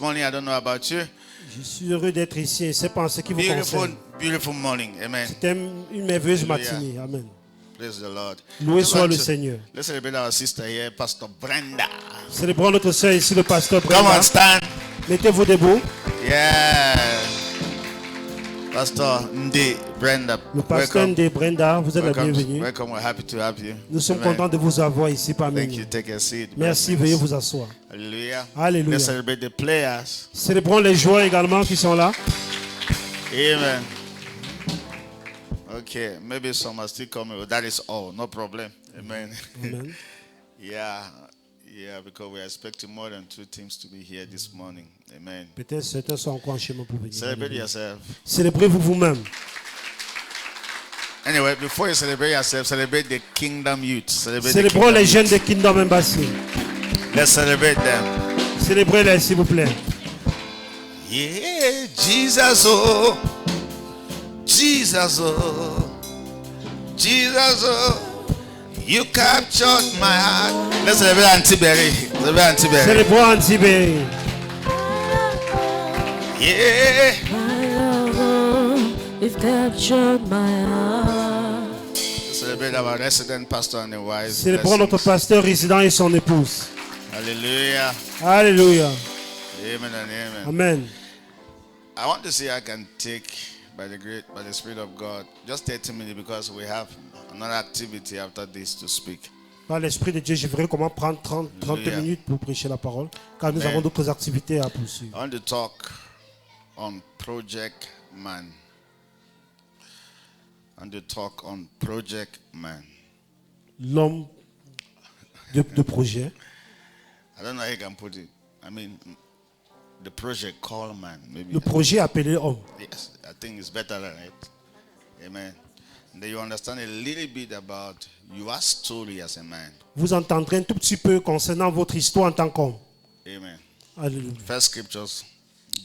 Morning, I don't know about you. Je suis heureux d'être ici et c'est pas en ce qui vous concerne. Beautiful morning. Amen. C'était une merveilleuse Hallelujah. matinée. Amen. Praise the Lord. Loué Just soit want le to- Seigneur. Let's celebrate our sister here, Pastor Brenda. Célébrons notre sœur ici, le pasteur Come on, Brenda. stand. Mettez-vous debout. Yeah. Pastor Ndi Brenda. Le pasteur Welcome. de Brenda, vous êtes la Welcome. bienvenue. Welcome. We're happy to have you. Nous sommes Amen. contents de vous avoir ici parmi Thank you. nous. Take a seat. Merci, Blessings. veuillez vous asseoir. Hallelujah. Alléluia. Let's celebrate the players. Célébrons les joueurs également qui sont là. Amen. Okay, maybe some are still coming, but that is all. No problem. Amen. Amen. Yeah, because we are expecting more than 2 teams to be here this morning. Amen. Peut-être certains sont encore en chemin pour venir. Celebrate Alléluia. yourself. Célébrez-vous vous-même. Anyway, before you celebrate yourself, celebrate the Kingdom Youth. Celebrate the Célébrons Kingdom les Youth. jeunes de Kingdom Embassy. Let's celebrate them. Célébrez-les s'il vous plaît. Yeah, Jesus, oh, Jesus, oh, Jesus, oh, you captured my heart. Let's celebrate Auntie Berry. Celebrate Auntie Berry. Célébrons Antibéry. Yeah. My love, you've captured my heart. Let's celebrate our resident pastor and the wife. Célébrons notre Blessings. pasteur résident et son épouse. Hallelujah. Alléluia. Amen and amen. Amen. I want to see I can take by the Spirit of God just 30 minutes because we have another activity after this to speak. Par l'Esprit de Dieu, je verrai comment prendre 30 Alléluia. minutes pour prêcher la parole, car nous Amen. avons d'autres activités à poursuivre. I want to talk on Project Man. I want to talk on Project Man. L'homme de projet. I don't know how you can put it. I mean, the project called man. Maybe. Le projet appelé homme. Yes, I think it's better than it. Amen. And then you understand a little bit about your story as a man. Vous entendrez un tout petit peu concernant votre histoire en tant qu'homme. Amen. Alléluia. First scriptures,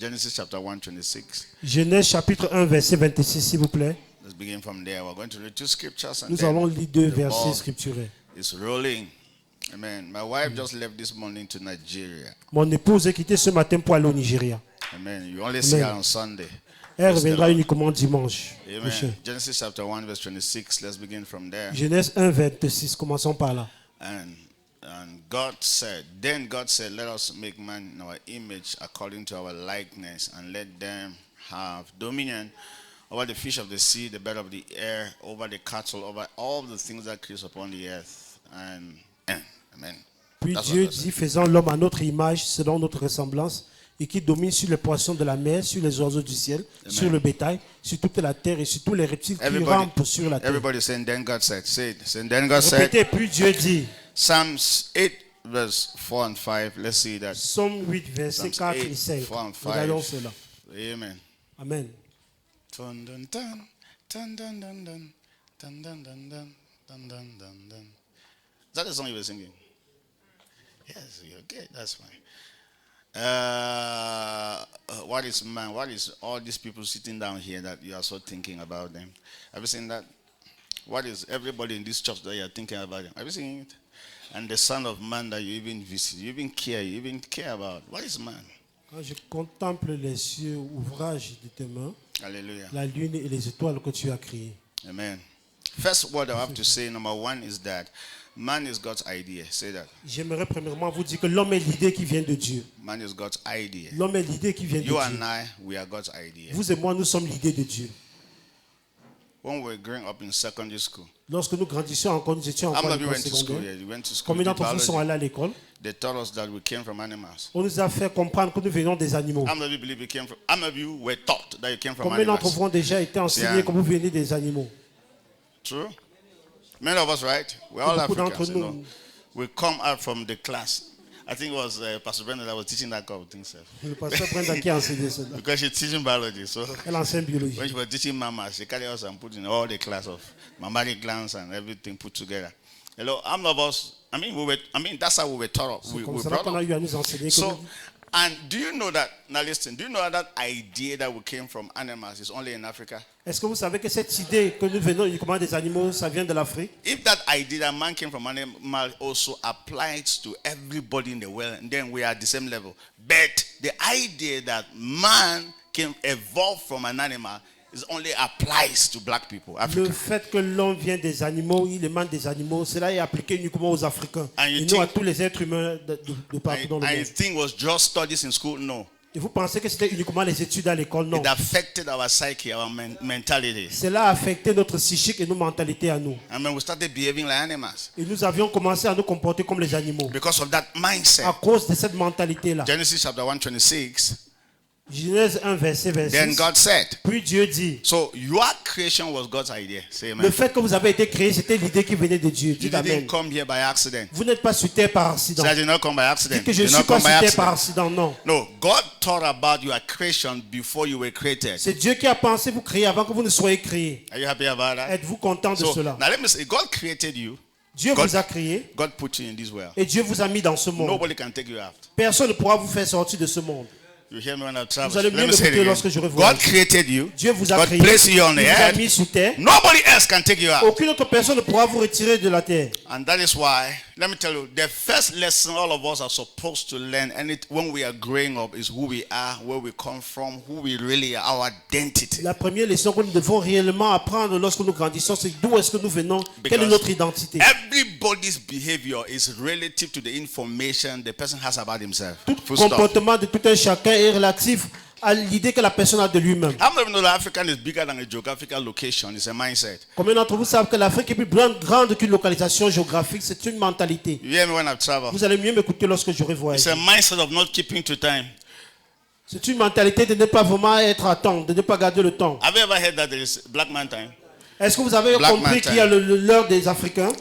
Genesis chapter 1, 26. Genèse chapitre 1, verset 26, s'il vous plaît. Let's begin from there. We're going to read 2 scriptures and Nous then allons lire 2 the versets ball scripturés. is rolling. Amen. My wife just left this morning to Nigeria. Mon épouse est quittée ce matin pour aller au Nigeria. Amen. You only see her Amen. on Sunday. Elle Praise the reviendra Lord. uniquement dimanche prochain. Amen. Genesis chapter 1, verse 26. Let's begin from there. Genèse 1, 26, commençons par là. And God said, then God said, let us make man in our image according to our likeness, and let them have dominion over the fish of the sea, the bird of the air, over the cattle, over all the things that creeps upon the earth. And amen. Puis That's Dieu what God dit, faisons l'homme à notre image, selon notre ressemblance, et qui domine sur les poissons de la mer, sur les oiseaux du ciel, sur le bétail, sur toute la terre et sur tous les reptiles qui Everybody, rampent sur la terre. everybody saying, then God said, say it. Saying, then God said, Répétez, puis Dieu dit, Psalms 8, verse 4 and 5. Let's see that. Psaume 8, versets Psalms 4 8, et 5. 4 and 5. Regardons cela. Amen. Amen. Dun, dun, dun, dun, dun, dun, dun, dun, dun, dun, dun, dun, dun, dun, dun. Is that the song you were singing? Yes, you're okay. That's fine. What is man? What is all these people sitting down here that you are so thinking about them? Have you seen that? What is everybody in this church that you are thinking about them? Have you seen it? And the Son of Man that you even visit, you even care about. What is man? Quand je contemple les cieux, ouvrages de tes mains, Hallelujah. la lune et les étoiles que tu as créées. Amen. First word I have to say, number one, is that man is God's idea. Say that. J'aimerais premièrement vous dire que l'homme est l'idée qui vient de Dieu. Man is God's idea. L'homme est l'idée qui vient de You and Dieu. I, we are God's idea. Vous et moi, nous sommes l'idée de Dieu. When we were growing up in secondary school, Lorsque nous grandissions encore, nous étions how encore à many of you l'école went to school? secondaire. Yeah, you went to school. Combien you did d'entre vous sont biology. allés à l'école? They taught us that we came from animals. On nous a fait comprendre que nous venons des animaux. How many of you believe you came from? How many of you were taught that you came from Combien d'entre animals? vous ont déjà été enseignés Yeah. que vous venez des animaux? True. Many of us, right? We're all Beaucoup Africans. d'entre You know. nous. We come out from the class. I think it was Pastor Brenda that was teaching that kind of thing, sir. Le pasteur Brenda qui a enseigné cela. Because she's teaching biology, so. Elle enseigne biologie. When she was teaching mama, she carried us and put in all the class of mammary glands and everything put together. Hello, I'm of us. That's how we were taught up. C'est We comme were cela brought qu'on a up. eu à nous enseigner. Que So, nous- And do you know that, now listen, do you know that idea that we came from animals is only in Africa? Est-ce que vous savez que cette idée que nous venons uniquement des animaux, ça vient de l'Afrique? If that idea that man came from animal also applies to everybody in the world, then we are at the same level. But the idea that man can evolve from an animal is only applies to black people, Le Africa. fait que l'homme vient des animaux, il émane des animaux, cela est appliqué uniquement aux Africains And you et non à think- tous les êtres humains de partout dans le I monde. think was just studies in school? No. Et vous pensez que c'était uniquement les études à l'école? Non. It affected our psyche, our mentality. Cela a affecté notre psychique et nos mentalités à nous. And when we started behaving like animals Et nous avions commencé à nous comporter comme les animaux because of that mindset. à cause de cette mentalité-là. Genesis chapter 1:26. Genèse 1, verset Then 26. God said, Puis Dieu dit, so your creation was God's idea. Say le amen. fait que vous avez été créé, c'était l'idée qui venait de Dieu. You Dites Amen. didn't come here by accident. Vous n'êtes pas sur terre par accident. So I did not come by accident. Dites que je ne Did suis not pas come sur by terre par accident. accident, non. No, God thought about your creation before you were created. C'est Dieu qui a pensé vous créer avant que vous ne soyez créés. Are you happy about that? Êtes-vous content de So cela? now let me say, God created you. Dieu God- vous a créé God put you in this world. et Dieu vous a mis dans ce monde. Nobody can take you out. Personne ne pourra vous faire sortir de ce monde. You hear me when I travel? Vous allez Let mieux me say it m'écouter again. lorsque je God revois. created you. Dieu vous a God créé, placed you on il the vous a earth. mis sur terre. Nobody else can take you out. Aucune autre personne ne pourra vous retirer de la terre. And that is why, let me tell you, the first lesson all of us are supposed to learn when we are growing up is who we are, where we come from, who we really are, our identity. La première leçon que nous devons réellement apprendre lorsque nous grandissons, c'est d'où est-ce que nous venons, quelle est Because notre identité. Everybody's behavior is relative to the information the person has about himself. Tout Full stop. comportement de tout un chacun est relatif à l'idée que la personne a de lui-même. How many of you know that Africa is bigger than a geographical location? It's a mindset. Combien d'entre vous savent que l'Afrique est plus grande qu'une localisation géographique? C'est une mentalité. You hear me when I travel? Vous allez mieux m'écouter lorsque je revois. It's a mindset of not keeping to time. C'est une mentalité de ne pas vraiment être à temps, de ne pas garder le temps. Have you ever heard that there is Black Man time? Est-ce que vous avez Black compris man qu'il y a l'heure des Africains?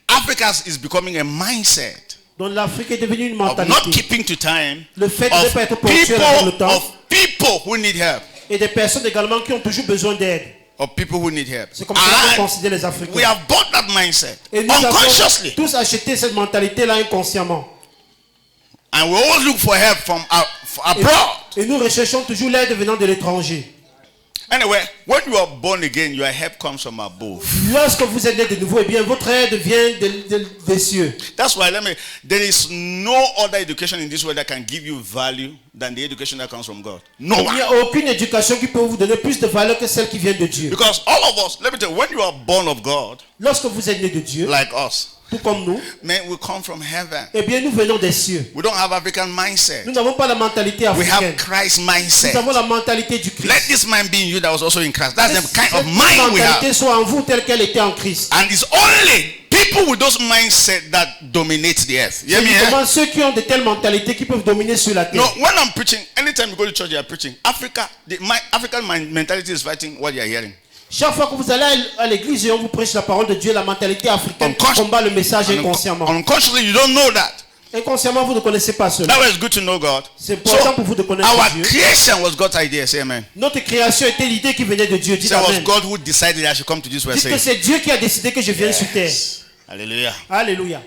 Africa is becoming a mindset Donc l'Afrique est devenue une of not mentalité. keeping to time Le fait de ne pas être ponctuel avec le temps. of people who need help. Et des personnes également qui ont toujours besoin d'aide. Of people who need help. C'est comme ça qu'on And considère les Africains. we have bought that mindset Et nous avons unconsciously. tous acheté cette mentalité-là inconsciemment. And we always look for help from abroad. Et nous recherchons toujours l'aide venant de l'étranger. Anyway, when you are born again, your help comes from above. Lorsque vous êtes né de nouveau, eh bien, votre aide vient des cieux. That's why there is no other education in this world that can give you value than the education that comes from God. No Il n'y one. a aucune éducation qui peut vous donner plus de valeur que celle qui vient de Dieu. Because all of us, let me tell you, when you are born of God, Lorsque vous êtes né de Dieu, like us, tout comme nous, man, we come from heaven. eh bien, nous venons des cieux. We don't have African mindset. Nous n'avons pas la mentalité We have africaine. Christ Nous mindset. avons la mentalité du Let Christ. this mind be in you that was also in Christ. That's the kind of Cette mind we mentalité have. soit en vous telle qu'elle était en Christ. And it's only people with those mindset that dominate the earth. You hear C'est me? justement ceux qui ont de telles mentalités qui peuvent dominer sur la terre. No, when I'm preaching, anytime you go to church, you are preaching. African mentality is fighting what you are hearing. Chaque fois que vous allez à l'église et on vous prêche la parole de Dieu, la mentalité africaine combat le message inconsciemment. Unconsciously, you don't know that. Inconsciemment, vous ne connaissez pas cela. That way it's good to know God. C'est important pour vous de connaître Our Dieu. creation was God's idea. Say amen. Notre création était l'idée qui venait de Dieu. Dites So it was amen. God who decided I should come to this world. Dites que Say, c'est Dieu qui a décidé que je vienne sur terre. hallelujah. Alléluia.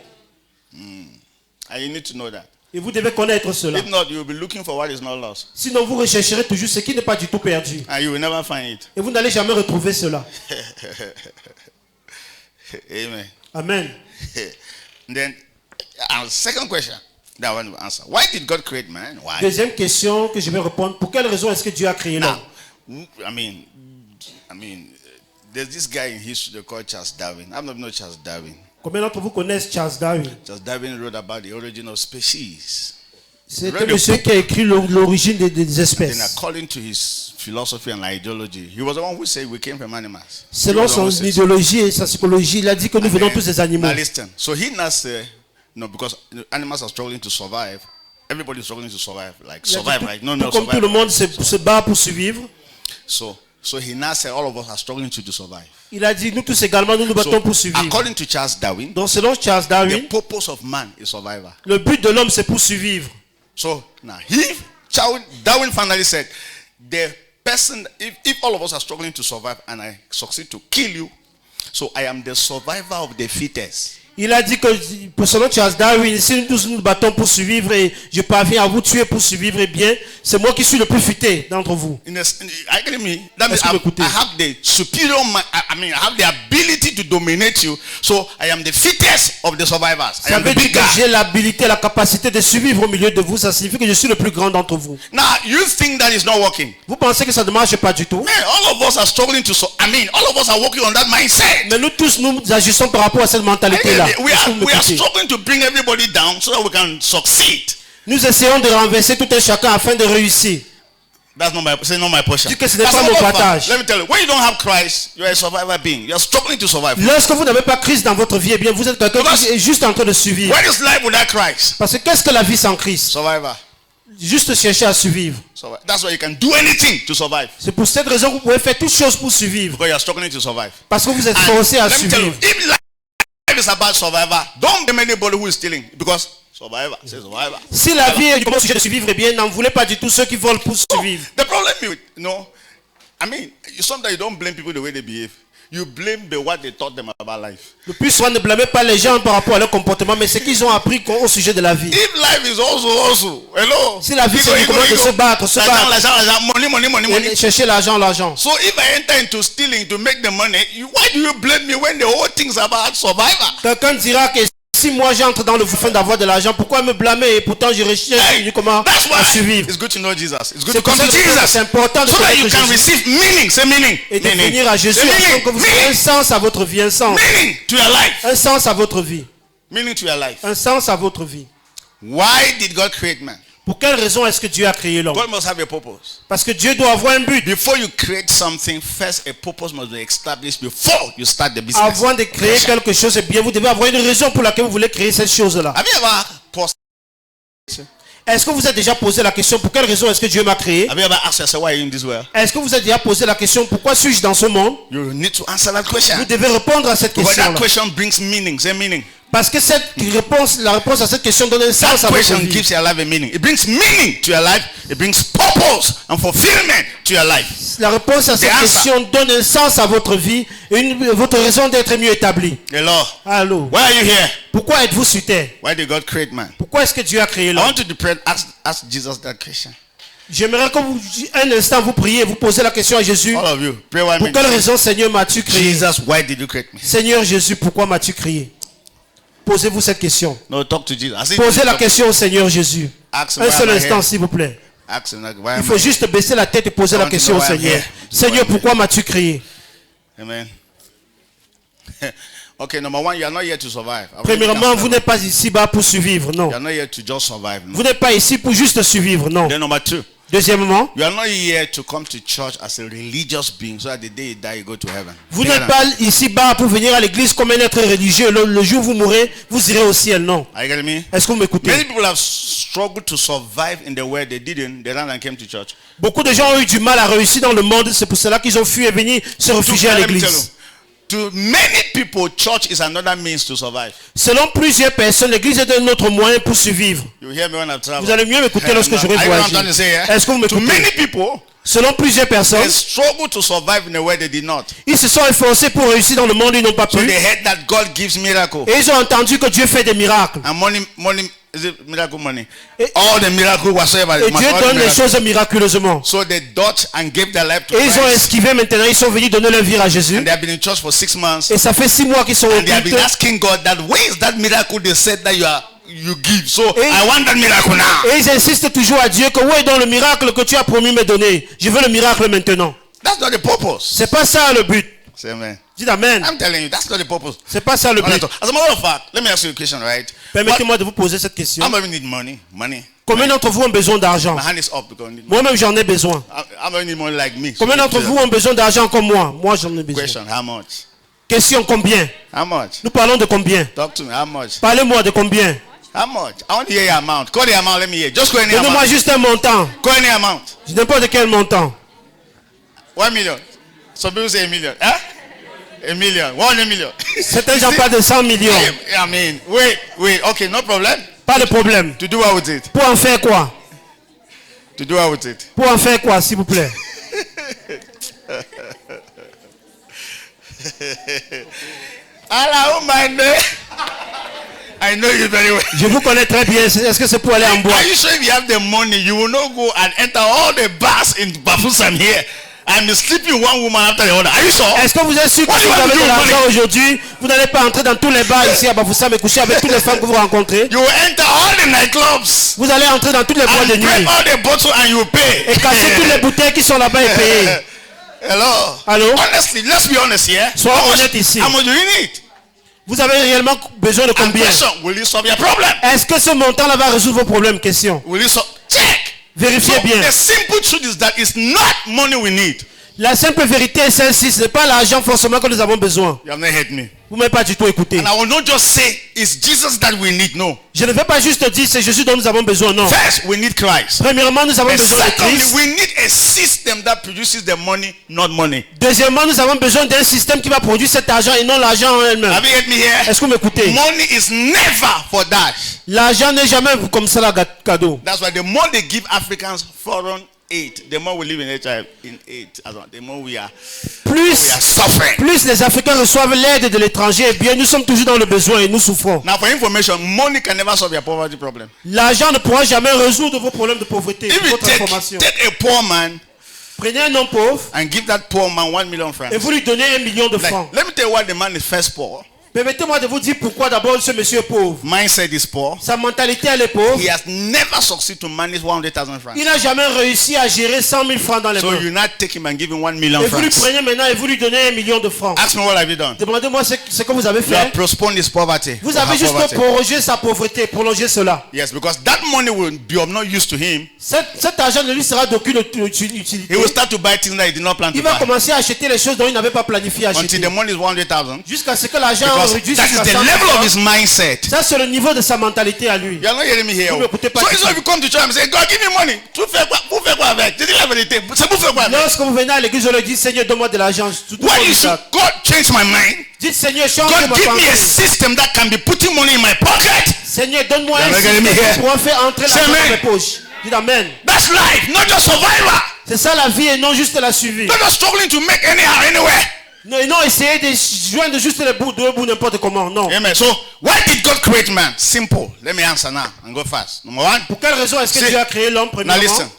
And you need to know that. Et vous devez connaître cela. If not, you will be looking for what is not lost. Sinon, vous rechercherez toujours ce qui n'est pas du tout perdu. And you will never find it. Et vous n'allez jamais retrouver cela. Amen. Amen. Then, our second question that I want to answer. Why did God create man? Why? Deuxième question que je vais répondre. Pour quelle raison est-ce que Dieu a créé l'homme? Now, I mean, there's this guy in history called Charles Darwin. I've not known Charles Darwin. Combien d'entre vous connaissent Charles Darwin? Charles Darwin wrote about the origin of species. C'est un monsieur qui a écrit l'origine des Then, espèces. according to his philosophy and ideology, he was the one who said we came from animals. Selon He was the one son who said- idéologie et sa psychologie, il a dit que nous And venons then- tous des animaux. Now listen. So he now said, no, because the animals are struggling to survive. Everybody is struggling to survive. Like Il a dit survive, tout- right? No, tout no, comme tout survive. le monde se bat pour survivre. So he now said all of us are struggling to survive. Il a dit nous tous également nous nous battons So pour survivre. according to Charles Darwin, Donc selon Charles the Darwin, purpose of man is survival. le but de l'homme c'est pour survivre. So now Darwin finally said, the person, if all of us are struggling to survive and I succeed to kill you, so I am the survivor of the fittest. Il a dit que, selon Charles Darwin, si nous tous nous battons pour survivre et je parviens à vous tuer pour survivre, eh bien, c'est moi qui suis le plus futé d'entre vous. Are you getting me? That means Est-ce que vous écoutez? I have the superior, I have the ability to dominate you. So I am the fittest of the survivors. I Ça am the veut dire big que guy. j'ai l'habilité, la capacité de survivre au milieu de vous. Ça signifie que je suis le plus grand d'entre vous. Now, you think that is not working. Vous pensez que ça ne marche pas du tout? Man, all of us are struggling to, all of us are working on that mindset. Mais nous tous, nous agissons par rapport à cette mentalité-là. We Est-ce que vous are m'écoutez? struggling to bring everybody down so that we can succeed. Nous essayons de renverser tout un chacun afin de réussir. That's not my portion. Dis que ce n'est That's pas not mon my part. partage. Let me tell you, when you don't have Christ, you are a survivor being. You are struggling to survive. Lorsque vous n'avez pas Christ dans votre vie, eh bien, vous êtes quelqu'un qui est juste en train de survivre. What is life without Christ? Parce que qu'est-ce que la vie sans Christ? Survivor. Juste chercher à survivre. That's why you can do anything to survive. C'est pour cette raison que vous pouvez faire toutes choses pour survivre. Because you are struggling to survive. Parce que vous êtes And forcé à let me tell you, survivre. if life is about survivor, don't blame anybody who is stealing. Because survivor, say survivor. Si la vie est du sujet de survivre, eh bien, n'en voulez pas du tout ceux qui volent pour survivre. The problem is, sometimes you don't blame people the way they behave. You blame what they taught them about life. Le plus souvent, ne blâmez pas les gens par rapport à leur comportement, mais ce qu'ils ont appris au sujet de la vie. If life is also, hello. Si la vie c'est comment de se battre, L'argent, money. et chercher l'argent. So if I enter into stealing to make the money, why do you blame me when the whole thing's about survivor? Quelqu'un dira que si moi j'entre dans le fin d'avoir de l'argent, pourquoi me blâmer et pourtant je recherche comment That's à why survivre. it's good to know Jesus. It's good C'est to come pour to ça que Jesus. c'est important de So that you connaître can Jésus receive meaning. Say meaning. et de Meaning. venir à Jésus Say afin que vous ayez un meaning. sens à votre vie, un sens. Meaning to your life. Un sens à votre vie. Meaning to your life. Un sens à votre vie. Why did God create man? Pour quelle raison est-ce que Dieu a créé l'homme? God must have a purpose. Parce que Dieu doit avoir un but. Before you create something, first a purpose must be established before you start the business. Avant de créer quelque chose, eh bien, vous devez avoir une raison pour laquelle vous voulez créer cette chose-là. Have you ever paused? Est-ce que vous avez déjà posé la question pour quelle raison est-ce que Dieu m'a créé? Have you ever asked yourself why are you in this world? Est-ce que vous avez déjà posé la question pourquoi suis-je dans ce monde? You need to answer that question. Vous devez répondre à cette Because that question-là. question brings meaning. Say meaning. Parce que la réponse à cette question donne un sens That à votre question vie. gives your life a meaning. It brings meaning to your life. It brings purpose and fulfillment to your life. La réponse à cette The answer. question donne un sens à votre vie et votre raison d'être mieux établie. Hello. Allô? Why are you here? Pourquoi êtes-vous sur terre? Why did God create man? Pourquoi est-ce que Dieu a créé I l'homme? want you to pray. Ask Jesus that question. J'aimerais que vous, un instant, vous priez et vous posez la question à Jésus. All of you. Pray one Pour quelle minute. raison, Seigneur, m'as-tu créé? Jesus, why did you create me? Seigneur Jésus, pourquoi m'as-tu créé? Posez-vous cette question. No, talk to Jesus. I said, Posez la talk- question au Seigneur Jésus. Ask him Un why seul am I instant, here? s'il vous plaît. Ask him, like, why Il am faut I juste baisser la tête et poser I la want to question know au why I'm Seigneur. here. Seigneur, pourquoi m'as-tu créé? Amen. Okay, number one, you are not here to survive. Premièrement, vous n'êtes pas ici-bas pour survivre, non. You are not here to just survive. No. Vous n'êtes pas ici pour juste survivre, non. Then number two, Deuxièmement, you are not here to come to church as a religious being so that the day you die you go to heaven. vous n'êtes pas ici-bas pour venir à l'église comme un être religieux. Le jour où vous mourrez, vous irez au ciel, non. Are you getting me? Est-ce que vous m'écoutez? Many people have struggled to survive in the world. They didn't. They ran and came to church. Beaucoup de gens ont eu du mal à réussir dans le monde. C'est pour cela qu'ils ont fui et venus se réfugier à Let me tell you, l'église. to many people, church is another means to survive. Selon plusieurs personnes, l'église est un autre moyen pour survivre. You hear me when I travel? Vous allez mieux m'écouter lorsque je vais Are you what I'm trying to voyager. say, yeah? Est-ce que vous To m'écoutez? many people, Selon plusieurs personnes, they struggle to survive in a way they did not. ils se sont efforcés pour réussir dans le monde, ils n'ont pas So pu. they heard that God gives miracle. Et ils ont entendu que Dieu fait des miracles. And money, is it miracle money? Et- All the miracle whatsoever. Et Dieu donne les choses miraculeusement. So they dodged and gave their life to Et ils ont Christ. esquivé maintenant, ils sont venus donner leur vie à Jésus. And they have been in church for 6 months. Et ça fait 6 mois qu'ils sont au And they have been culte. asking God that where is that miracle they said that you give. So Et- I want that miracle now. Et ils insistent toujours à Dieu que où est donc le miracle que tu as promis me donner? Je veux le miracle maintenant. That's not the purpose. C'est pas ça le but. Say amen. Dites amen. I'm telling you, that's not the purpose. C'est pas ça le but. As a matter of fact, let me ask you a question, right? Permettez-moi de vous poser cette question. How many need money? Money. Combien d'entre vous ont besoin d'argent? My hand is up because I need money. Moi-même j'en ai besoin. How many need money like me? Combien d'entre vous ont besoin d'argent comme moi? Moi j'en ai besoin. Question, how much? Question combien? How much? Nous parlons de combien? Talk to me, how much? Parlez-moi de combien? How much? I want to hear your amount. Call the amount, let me hear. Just call any Donnez-moi amount. juste un montant. Call any amount. N'importe quel montant. 1 million. Some people say a million. Huh? A million. 1 million. Certains gens parlent de 100 millions. I mean, wait. Okay, no problem. Pas de problème. To do what with it? Pour en faire quoi? To do what with it? Pour en faire quoi, s'il vous plaît? Allah, oh my name. I know you very well. Je vous connais très bien. Est-ce que c'est pour aller en boîte? Are you sure if you have the money, you will not go and enter all the bars in Bafoussam here and be sleeping one woman after the other? Are you sure? Est-ce que vous êtes sûr que What si do vous you want avez to de do, l'argent money? aujourd'hui, vous n'allez pas entrer dans tous les bars ici à Bafoussam et coucher avec toutes les femmes que vous rencontrez? You will enter all the nightclubs Vous allez entrer dans toutes les boîtes de and break nuit all the bottles and you pay. et casser toutes les bouteilles qui sont là-bas et payer. Hello. Allô? Honestly, let's be honest here. Sois honnête ici. How much do you need? Vous avez réellement besoin de And combien? question, will you solve your problem? Est-ce que ce montant-là va résoudre vos problèmes? Question. Will you solve? Check. Vérifiez So bien. the simple truth is that it's not money we need. La simple vérité est celle-ci, ce n'est pas l'argent forcément que nous avons besoin. You have not heard me. Vous ne m'avez pas du tout écouté. And I will not just say it's Jesus that we need. No. Je ne vais pas juste dire c'est Jésus dont nous avons besoin, non. First, we need Christ. Premièrement, nous avons And besoin de secondly, Christ. we need a system that produces the money, not money. Deuxièmement, nous avons besoin d'un système qui va produire cet argent et non l'argent en elle-même. Have you heard me here? Est-ce que vous m'écoutez? Money is never for that. L'argent n'est jamais comme ça, la cadeau. That's why the more they give Africans foreign aid, the more we live in HIV, in aid, the more we are suffering. Plus les Africains reçoivent l'aide de l'étranger, eh bien nous sommes toujours dans le besoin et nous souffrons. Now, for information, money can never solve your poverty problem. L'argent ne pourra jamais résoudre vos problèmes de pauvreté. If you Votre information. take a poor man Prenez un homme pauvre and give that poor man 1 million francs. et vous lui donnez 1 million de Like, francs. let me tell you why the man is first poor. Permettez-moi de vous dire pourquoi d'abord ce monsieur est pauvre. Mindset is poor. Sa mentalité elle est pauvre. He has never succeeded to manage 100,000 francs. Il n'a jamais réussi à gérer 100 000 francs dans les So mains. you not take him and give him 1 million Et vous lui francs. prenez maintenant et vous lui donnez 1 million de francs. Ask me what have you done? Demandez-moi ce que vous avez You have fait. postponed his poverty. Vous to avez have juste poverty. prorogé sa pauvreté, prolongé cela. Yes, because that money will be of no use to him. Cet argent ne lui sera d'aucune utilité. He will start to buy things that he did not plan to Il va buy. commencer à acheter les choses dont il n'avait pas planifié Until acheter. the money is 100,000. Jusqu'à ce que l'argent Because réduise that jusqu'à is the 100 level of 000. his mindset. Ça, c'est le niveau de sa mentalité à lui. You are not hearing me here. Vous m'écoutez pas So du it's tout. if you come to church and say, God, give me money. Tu fais quoi? Vous faites quoi avec? Je dis la vérité. C'est vous faites quoi avec? Lorsque vous venez à l'église, je leur dis, Seigneur, donne-moi de l'argent. Tout le Why monde you dit should ça. God change my mind? Dites, Seigneur, change God ma give me a pensée. system that can be putting money in my pocket. Seigneur, donne-moi You un are not système getting me here. qui pourra faire entrer Say l'argent dans amen. mes poches. Dites Amen. That's life, not just survival. C'est ça la vie et non juste la suivie. Not just struggling to make anyhow, anywhere. Non, et non essayer de joindre juste les bouts, deux bouts n'importe comment. Non. Amen. So, why did God create man? Simple. Let me answer now and go fast. Number one. Pour quelle raison est-ce que See, Dieu a créé l'homme Now premièrement? listen.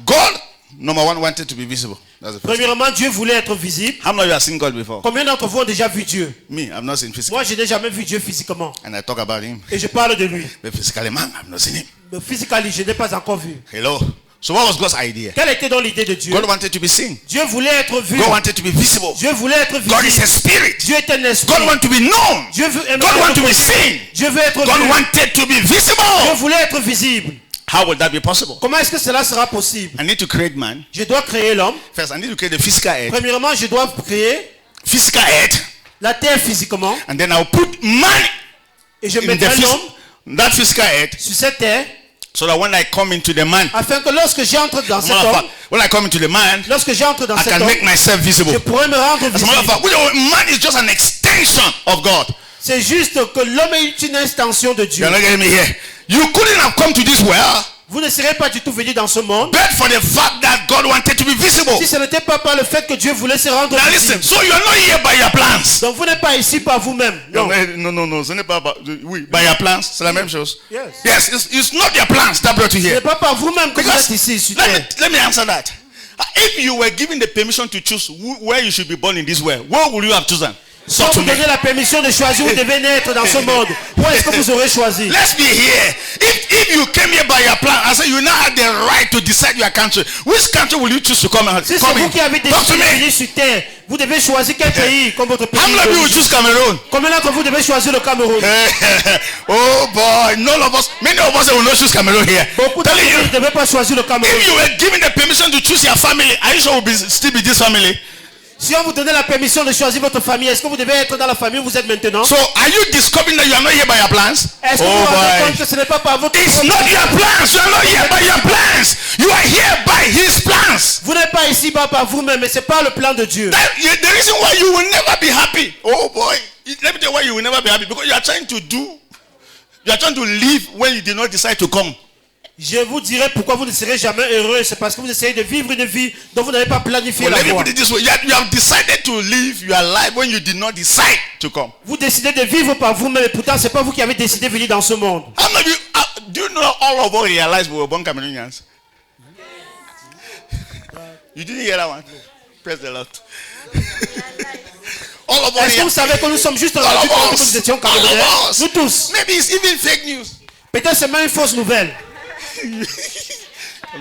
God, number one, wanted to be visible. That's the first. Premièrement, Dieu voulait être visible. How many of you have seen God before? Combien d'entre vous ont déjà vu Dieu? Me, I've not seen physically. Moi, je n'ai jamais vu Dieu physiquement. And I talk about him. Et je parle de lui. But physically, man, I've not seen him. Mais physiquement, je n'ai pas encore vu. Hello. So what was God's idea? Quelle était donc l'idée de Dieu? God wanted to be seen. Dieu voulait être vu. God wanted to be visible. Dieu voulait être God is visible. a spirit. Dieu est un esprit. God wanted to be known. Dieu veut God wanted to be seen. Dieu veut être God vu. wanted to be Dieu visible. voulait être visible. How will that be possible? Comment est-ce que cela sera possible? I need to create man. Je dois créer l'homme. First, I need to create the physical head. Premièrement, je dois créer Physical head. la terre physiquement. And then I'll put man Et je in the mettrai l'homme that physical head. sur cette terre. So that when I come into the man, Afin que lorsque j'entre dans as a cet matter of homme, fact, when I come into the man, lorsque j'entre dans I cet can homme, make myself visible. je pourrais me rendre As a matter of visible. fact, man is just an extension of God. C'est juste que l'homme est une extension de Dieu. You're not getting me here. You couldn't have come to this world Vous ne serez pas du tout venu dans ce monde but for the fact that God wanted to be visible. si ce n'était pas par le fait que Dieu voulait se rendre Now listen, visible. so you're not here by your plans. Donc vous n'êtes pas ici par vous-même. Non. No, ce n'est pas oui, by your plans, c'est la même chose. Yes. Yes, it's not your plans that brought you Ce here. n'est pas par vous-même que vous Because êtes ici sur let terre. me answer that. If you were given the permission to choose where you should be born in this world, where would you have chosen? Si on Talk to vous me. donnait la permission de choisir où vous devez naître dans ce monde, où est-ce que vous aurez choisi? Let's be here. If you came here by your plan, I say you now have the right to decide your country. Which country will you choose to come Si c'est in? vous qui avez Talk to décidé de me. venir sur terre, vous devez choisir quel pays comme votre pays. How many of you will choose Cameroon? Combien d'entre vous devez choisir le Cameroun? Oh boy, none of us, many of us will not choose Cameroon here. Beaucoup d'entre Telling vous you, ne devez pas choisir le Cameroun. if you were given the permission to choose your family, are you sure we'll still be this family? Si on vous donnait la permission de choisir votre famille, est-ce que vous devez être dans la famille où vous êtes maintenant? So are you discovering that you are not here by your plans? Est-ce que vous vous rendez compte que ce n'est pas par votre It's not your plans. You are not here by your plans. You are here by His plans. Vous n'êtes pas ici par vous-même, mais c'est pas le plan de Dieu. The reason why you will never be happy. Oh boy, let me tell you why you will never be happy. Because you are trying to live when you did not decide to come. Je vous dirai pourquoi vous ne serez jamais heureux. C'est parce que vous essayez de vivre une vie dont vous n'avez pas planifié Well, la let me voie. put it this way. You have decided to live your life when you did not decide to come. Vous décidez de vivre par vous-même et pourtant c'est pas vous qui avez décidé de venir dans ce monde. How many of you, do you know all of us realize we were born Cameroonians? You didn't hear that one? Praise the Lord. All of us. Est-ce que vous savez que nous sommes juste rendus All of compte que us. nous étions All Camerounais? of us. Nous tous. Maybe it's even fake news. Peut-être c'est même une fausse nouvelle.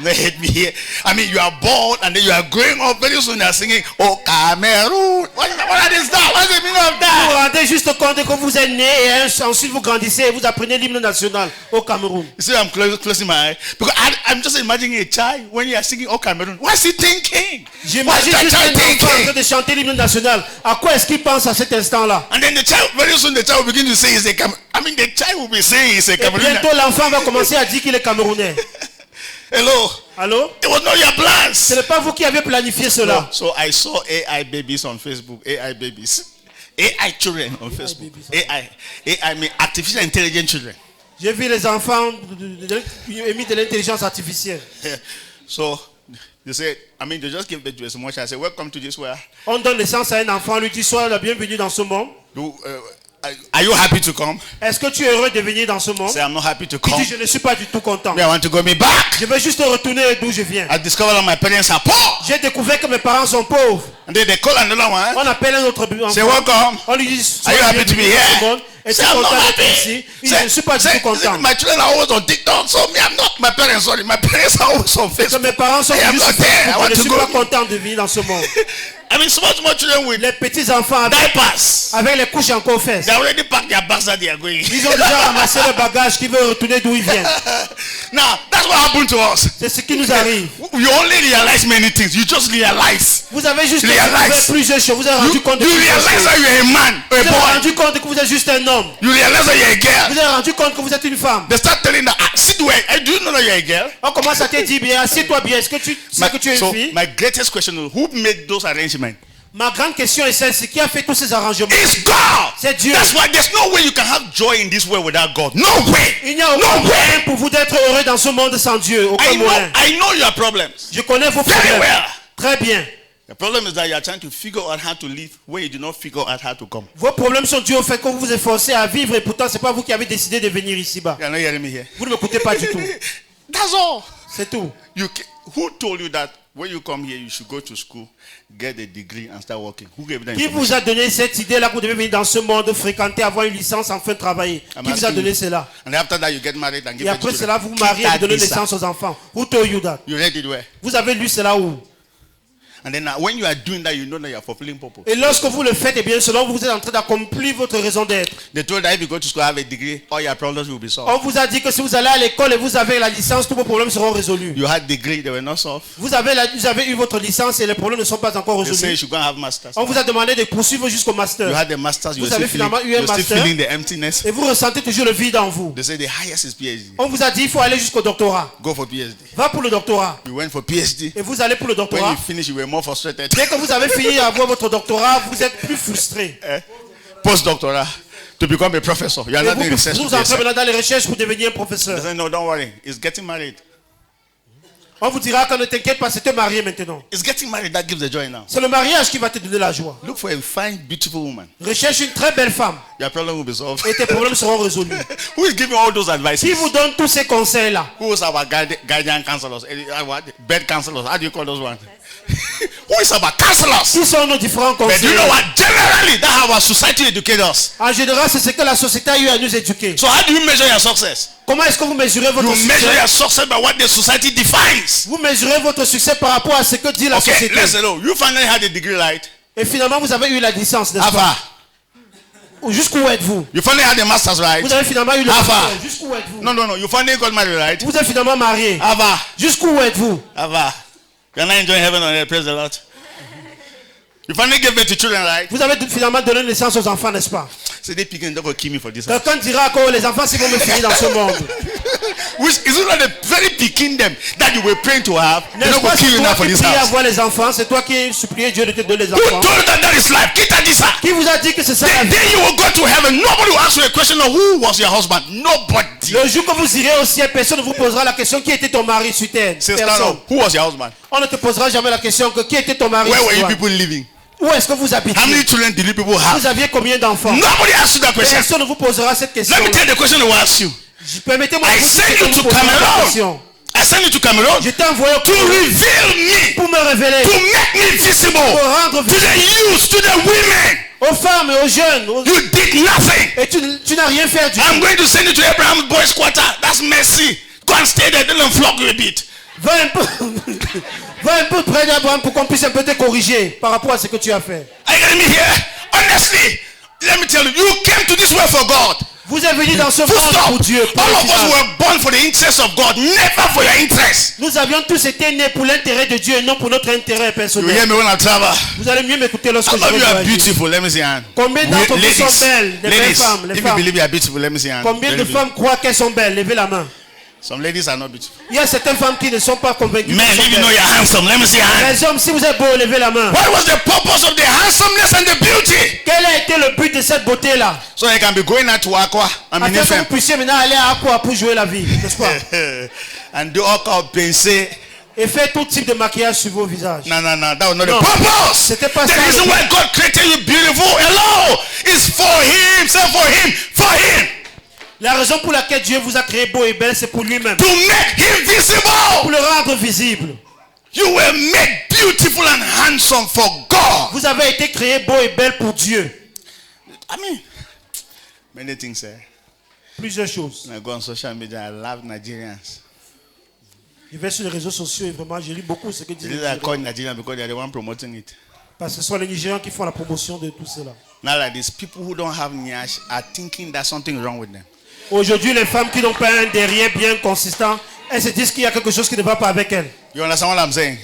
Let me hear. I mean, you are born and then you are growing up. Very soon you are singing, "Oh Cameroon." What is that? What's the meaning of Vous that? vous rendez juste compte que vous êtes né et ensuite vous grandissez et vous apprenez l'hymne national au Cameroun. You see, I'm closing my eyes because I'm just imagining a child when you are singing, "Oh Cameroon." What's he thinking? What's J'imagine that juste un child enfant en train thinking? de chanter l'hymne national. À quoi est-ce qu'il pense à cet instant-là? And then the child, very soon the child will begin to say, "He's a Cam." I mean, the child will be saying, "He's a Et Cameroonian." bientôt l'enfant va commencer à dire qu'il est Camerounais. Hello. Allô? It was not your Ce plans. n'est pas vous qui avez planifié cela. So I saw AI babies on Facebook. AI babies. AI children on Facebook. AI mean artificial intelligent children. J'ai vu les enfants émis de l'intelligence artificielle. So they say, I mean, they just give birth to a small child. I say, "Welcome to this world. On donne naissance à un enfant, on lui dit sois la bienvenue dans ce monde. Are you happy to come?" Est-ce que tu es heureux de venir dans ce monde? Say, "I'm not happy to Il come. dit je ne suis pas du tout content. I want to go me back." Je veux juste retourner d'où je viens. I discovered that my parents are poor. J'ai découvert que mes parents sont pauvres. And then they call another one. On appelle un autre Say, enfant. "Welcome." On lui dit Are you happy to be bienvenue dans ce here? monde. Es-tu Say, "I'm not content d'être happy." ici? Il dit je ne suis pas du tout content. My children are always on TikTok. So me, I'm not. My parents, sorry. My parents are always on Que Facebook. mes parents sont I am juste not there. I je want ne to suis go. pas content de venir dans ce monde. I mean, small children with Les petits enfants diapers. avec les couches encore aux fesses. They already packed their bags that they are going. Ils ont déjà ramassé le bagage qui veut retourner d'où ils viennent. Now, that's what happened to us. C'est ce qui nous arrive. You only realize many things. You just realize. Vous avez juste Realize. découvert plusieurs choses. Vous avez rendu compte de You plusieurs realize choses. that you're a man, or a Vous avez boy. rendu compte que vous êtes juste un homme. You realize that you're a girl. Vous avez rendu compte que vous êtes une femme. They start telling that, sit where, do you know that you're a girl? On commence à te dire bien, assieds-toi bien. Est-ce que tu sais que tu es So, une fille? my greatest question is, who made those arrangements? Ma grande question est celle-ci. Qui a fait tous ces arrangements? It's God. C'est Dieu. That's why there's no way you can have joy in this world without God. No way. Il n'y a aucun moyen pour vous d'être heureux dans ce monde sans Dieu. Aucun moyen. I know your problems. Je connais vos Very problèmes. well. Très bien. The problem is that you are trying to figure out how to live when you do not figure out how to come. Vos problèmes sont dus au fait que vous vous efforcez à vivre et pourtant c'est pas vous qui avez décidé de venir ici-bas. You're not hearing me here. Vous ne m'écoutez pas du tout. That's all. C'est tout. Who told you that when you come here, you should go to school, get a degree, and start working? Who gave that Qui information? vous a donné cette idée-là que vous devez venir dans ce monde, fréquenter, avoir une licence, enfin travailler? I'm Qui vous a asking donné you. cela? And after that, you get married and give Et birth to après cela, children. vous vous mariez et vous donnez That is naissance aux enfants. Who told you that? You read it where? Vous avez lu cela où? And then when you are doing that, you know that you are fulfilling purpose. Et lorsque vous le faites, eh bien, selon vous êtes en train d'accomplir votre raison d'être. They told that if you go to school, have a degree, all your problems will be solved. On vous a dit que si vous allez à l'école et vous avez la licence, tous vos problèmes seront résolus. You had degree, they were not solved. Vous avez eu votre licence et les problèmes ne sont pas encore They say you résolus. should go and have masters. On vous a demandé de poursuivre jusqu'au You master. had the masters, Vous avez finalement eu un you're still master. feeling the emptiness. Et vous ressentez toujours le vide en vous. They say the highest is PhD. On vous a dit qu'il faut aller jusqu'au doctorat. Go for PhD. Va pour le doctorat. You went for PhD. Et vous allez pour le When doctorat. you finish, you were more frustrated. Dès que vous avez fini d'avoir votre doctorat, vous êtes plus frustré. Postdoctoral to become a professor. You are Et not doing research. vous to be a entrez maintenant dans les recherches pour devenir un They professeur. say, no, don't worry. It's getting married. On vous dira que ne t'inquiète pas, c'est te marier maintenant. It's getting married that gives the joy now. C'est le mariage qui va te donner la joie. Look for a fine, beautiful woman. Recherche une très belle femme Your problem will be solved. et tes problèmes seront résolus. Who is giving all those advices? Qui vous donne tous ces conseils-là? Who is our guardian counselors? What? Bed counselors? How do you call those ones? Who is our counselors? Qui sont nos différents But you conseils? know what? Generally, that's how our society educates us. En général, c'est ce que la société a eu à nous éduquer. So how do you measure your success? Comment est-ce que vous mesurez votre You measure succès? your success by what the society defines. Vous mesurez votre succès par rapport à ce que dit la Okay, société. let's say, no, you finally had a degree, right? Et finalement, vous avez eu la licence, n'est-ce How pas? far? Jusqu'où êtes-vous? You finally had a master's, right? Vous avez finalement eu le How master. far? Jusqu'où êtes-vous? No. You finally got married, right? Vous êtes finalement marié. How far? Jusqu'où êtes-vous? How far? You're not enjoying heaven on earth. Praise the Lord. You finally gave birth to children, right? Vous avez finalement donné naissance aux enfants, n'est-ce pas? Say they picking, they go kill me for this. Quelqu'un dira que les enfants, c'est vont me finir dans ce monde. Which is it not the very picking them that you were praying to have? They N'est-ce don't go pas, kill c'est you toi now for qui this pries house. avoir les enfants, c'est toi qui suppliais Dieu de te donner les Who enfants. told you that that is life? Get at this. Qui vous a dit que c'est ça la vie? Then you will go to heaven. Nobody will ask you a question of who was your husband. Nobody. eternity. Le jour que vous irez au ciel, personne ne vous posera la question qui était ton mari sur terre. Say, Personne. stand up. Who was your husband? On ne te posera jamais la question que qui était ton mari. Where sur were you toi. people living? Où est-ce que vous habitez? How many children did you people have? Vous aviez combien d'enfants? Nobody asked you that question. Personne ne vous posera cette question. Let me tell you the question they will ask you. Permettez-moi de I vous sent dire you que vous to posera la Cameroon. question. I sent you to Cameroon Je t'ai envoyé to reveal me, pour me révéler, to make me visible pour rendre to the visible youth, to the women. aux femmes et aux jeunes. You did nothing. Et tu n'as rien fait du I'm tout. going to send you to Abraham Boys Quarter. That's mercy. Go and stay there. Don't flog you a bit. Va un peu, va un peu près d'Abraham pour qu'on puisse un peu te corriger par rapport à ce que tu as fait. Are you getting me here? Honestly, let me tell you, you came to this world for God. Vous êtes venus dans ce Full monde stop. pour Dieu. pour All le of us final. were born for the interest of God, never for your interest. Nous avions tous été nés pour l'intérêt de Dieu et non pour notre intérêt You personnel. hear me when I travel? Vous allez mieux m'écouter lorsque How je of vais you are voyager. beautiful? Let me see your hand. Combien d'entre vous sont belles? Les belles ladies, femmes, les if you femmes. believe you are beautiful, let me see your hand. Combien de Very femmes croient qu'elles sont belles? Levez la main. Some ladies are not beautiful. Il y a certaines femmes qui ne sont pas convaincues. Men, qu'elles sont if you know belles. you're handsome, let me see your hand. Les hommes, si vous êtes beau, levez la main. What was the purpose of the handsomeness and the beauty? Quel a été le but de cette beauté-là? So you can be going out to Aqua, I mean, Afin que vous puissiez maintenant aller à Aqua pour jouer la vie, n'est-ce pas? and do all kind of pensée. Et faire tout type de maquillage sur vos visages. No, that was not No. the purpose. C'était pas The ça. reason why God created you beautiful, hello, is for Him. Say for Him, for Him. La raison pour laquelle Dieu vous a créé beau et belle, c'est pour lui-même. To make Him Pour visible. le rendre visible. You were made beautiful and handsome for God. Vous avez été créé beau et belle pour Dieu. I mean, many things, eh? Plusieurs choses. When I go on social media, I love Nigerians. Je vais sur les réseaux sociaux et vraiment, je lis beaucoup ce que disent les These are Nigériens. called Nigerians because they are the one promoting it. Parce que ce sont les Nigériens qui font la promotion de tout cela. Now like this, people who don't have nyash are thinking that something is wrong with them. Aujourd'hui, les femmes qui n'ont pas un derrière bien consistant, elles se disent qu'il y a quelque chose qui ne va pas avec elles. You understand what I'm saying?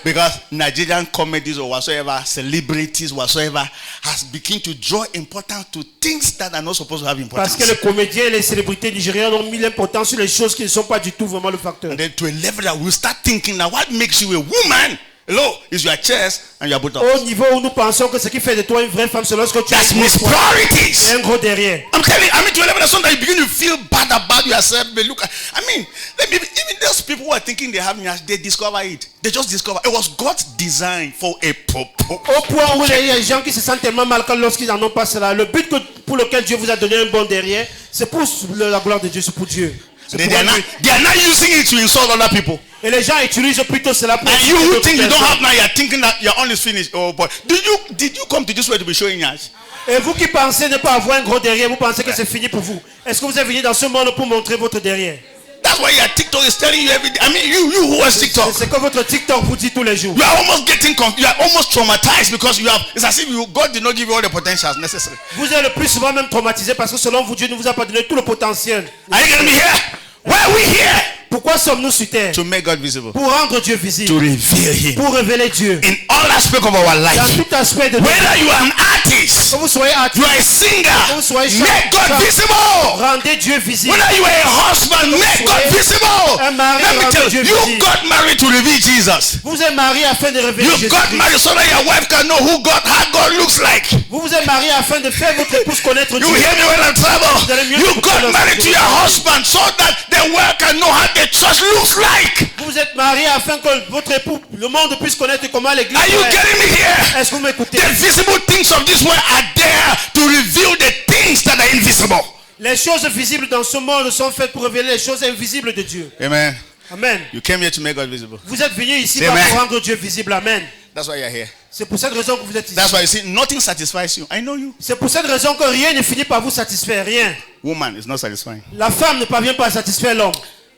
Because Nigerian comedies or whatsoever, celebrities, whatsoever, has begun to draw importance to things that are not supposed to have Parce importance. que les comédiens et les célébrités nigériennes ont mis l'importance sur les choses qui ne sont pas du tout vraiment le facteur. And then to a level that we start thinking now, what makes you a woman? Hello, is your chest and your buttocks. Au niveau où nous pensons que ce qui fait de toi une vraie femme, c'est lorsque tu as That's un gros poids priorities. et un gros derrière. I'm telling you, I mean, to a level that sometimes you begin to feel bad about yourself. They look at, I mean, even those people who are thinking they have nyash, they discover it. They just discover it was God's design for a purpose. Au point où il y a des gens qui se sentent tellement mal lorsqu'ils n'en ont pas cela. Le but pour lequel Dieu vous a donné un bon derrière, c'est pour la gloire de Dieu, c'est pour Dieu. C'est They pour are un not, but. they are not using it to insult other people. Et les gens utilisent plutôt cela pour... And you who d'autres think you don't personnes. have now, you're thinking that your own is finished. Oh boy. Did you come to this way to be showing nyash? Et vous qui pensez ne pas avoir un gros derrière, vous pensez que c'est fini pour vous. Est-ce que vous êtes venu dans ce monde pour montrer votre derrière? That's why your TikTok is telling you every day. I mean, you who watch TikTok, C'est que votre TikTok vous dit tous les jours. you are almost getting you are almost traumatized because you have. It's as if God did not give you all the potentials necessary. Vous êtes le plus souvent même traumatisé parce que selon vous, Dieu ne vous a pas donné tout le potentiel. Are you getting me here? Why are we here? Pourquoi sommes-nous sur terre? To make God visible. Pour rendre Dieu To visible. reveal Him Pour révéler Dieu. in all aspects of our Dans life. tout aspect de notre vie. Whether you are an artist, Que vous soyez you artiste, are a singer, soyez make God chanteur. visible. rendez Dieu visible. Whether you are a husband, make God soyez visible. un mari, Let me rendez tell Dieu you, you visible. got married to reveal Jesus. Vous êtes marié afin de révéler You Jésus. got married so that your wife can know how God looks like. Vous vous êtes marié afin de faire votre épouse connaître You Dieu. hear me when I travel? Vous allez mieux You écouter got lorsque married vous to your allez. husband so that the world can know how the church looks like. Vous vous êtes marié afin que votre époux, le monde puisse connaître comment l'église Are you est. getting me here? Est-ce que vous m'écoutez? The visible things of this world are there to reveal the things that are invisible. Les choses visibles dans ce monde sont faites pour révéler les choses invisibles de Dieu. Amen. Amen. You came here to make God visible. Vous êtes venus ici Amen. pour rendre Dieu visible. Amen. That's why you're here. C'est pour cette raison que vous êtes ici. That's why you see, nothing satisfies you. I know you. C'est pour cette raison que rien ne finit par vous satisfaire. Rien. Woman is not satisfying. La femme ne parvient pas à satisfaire l'homme.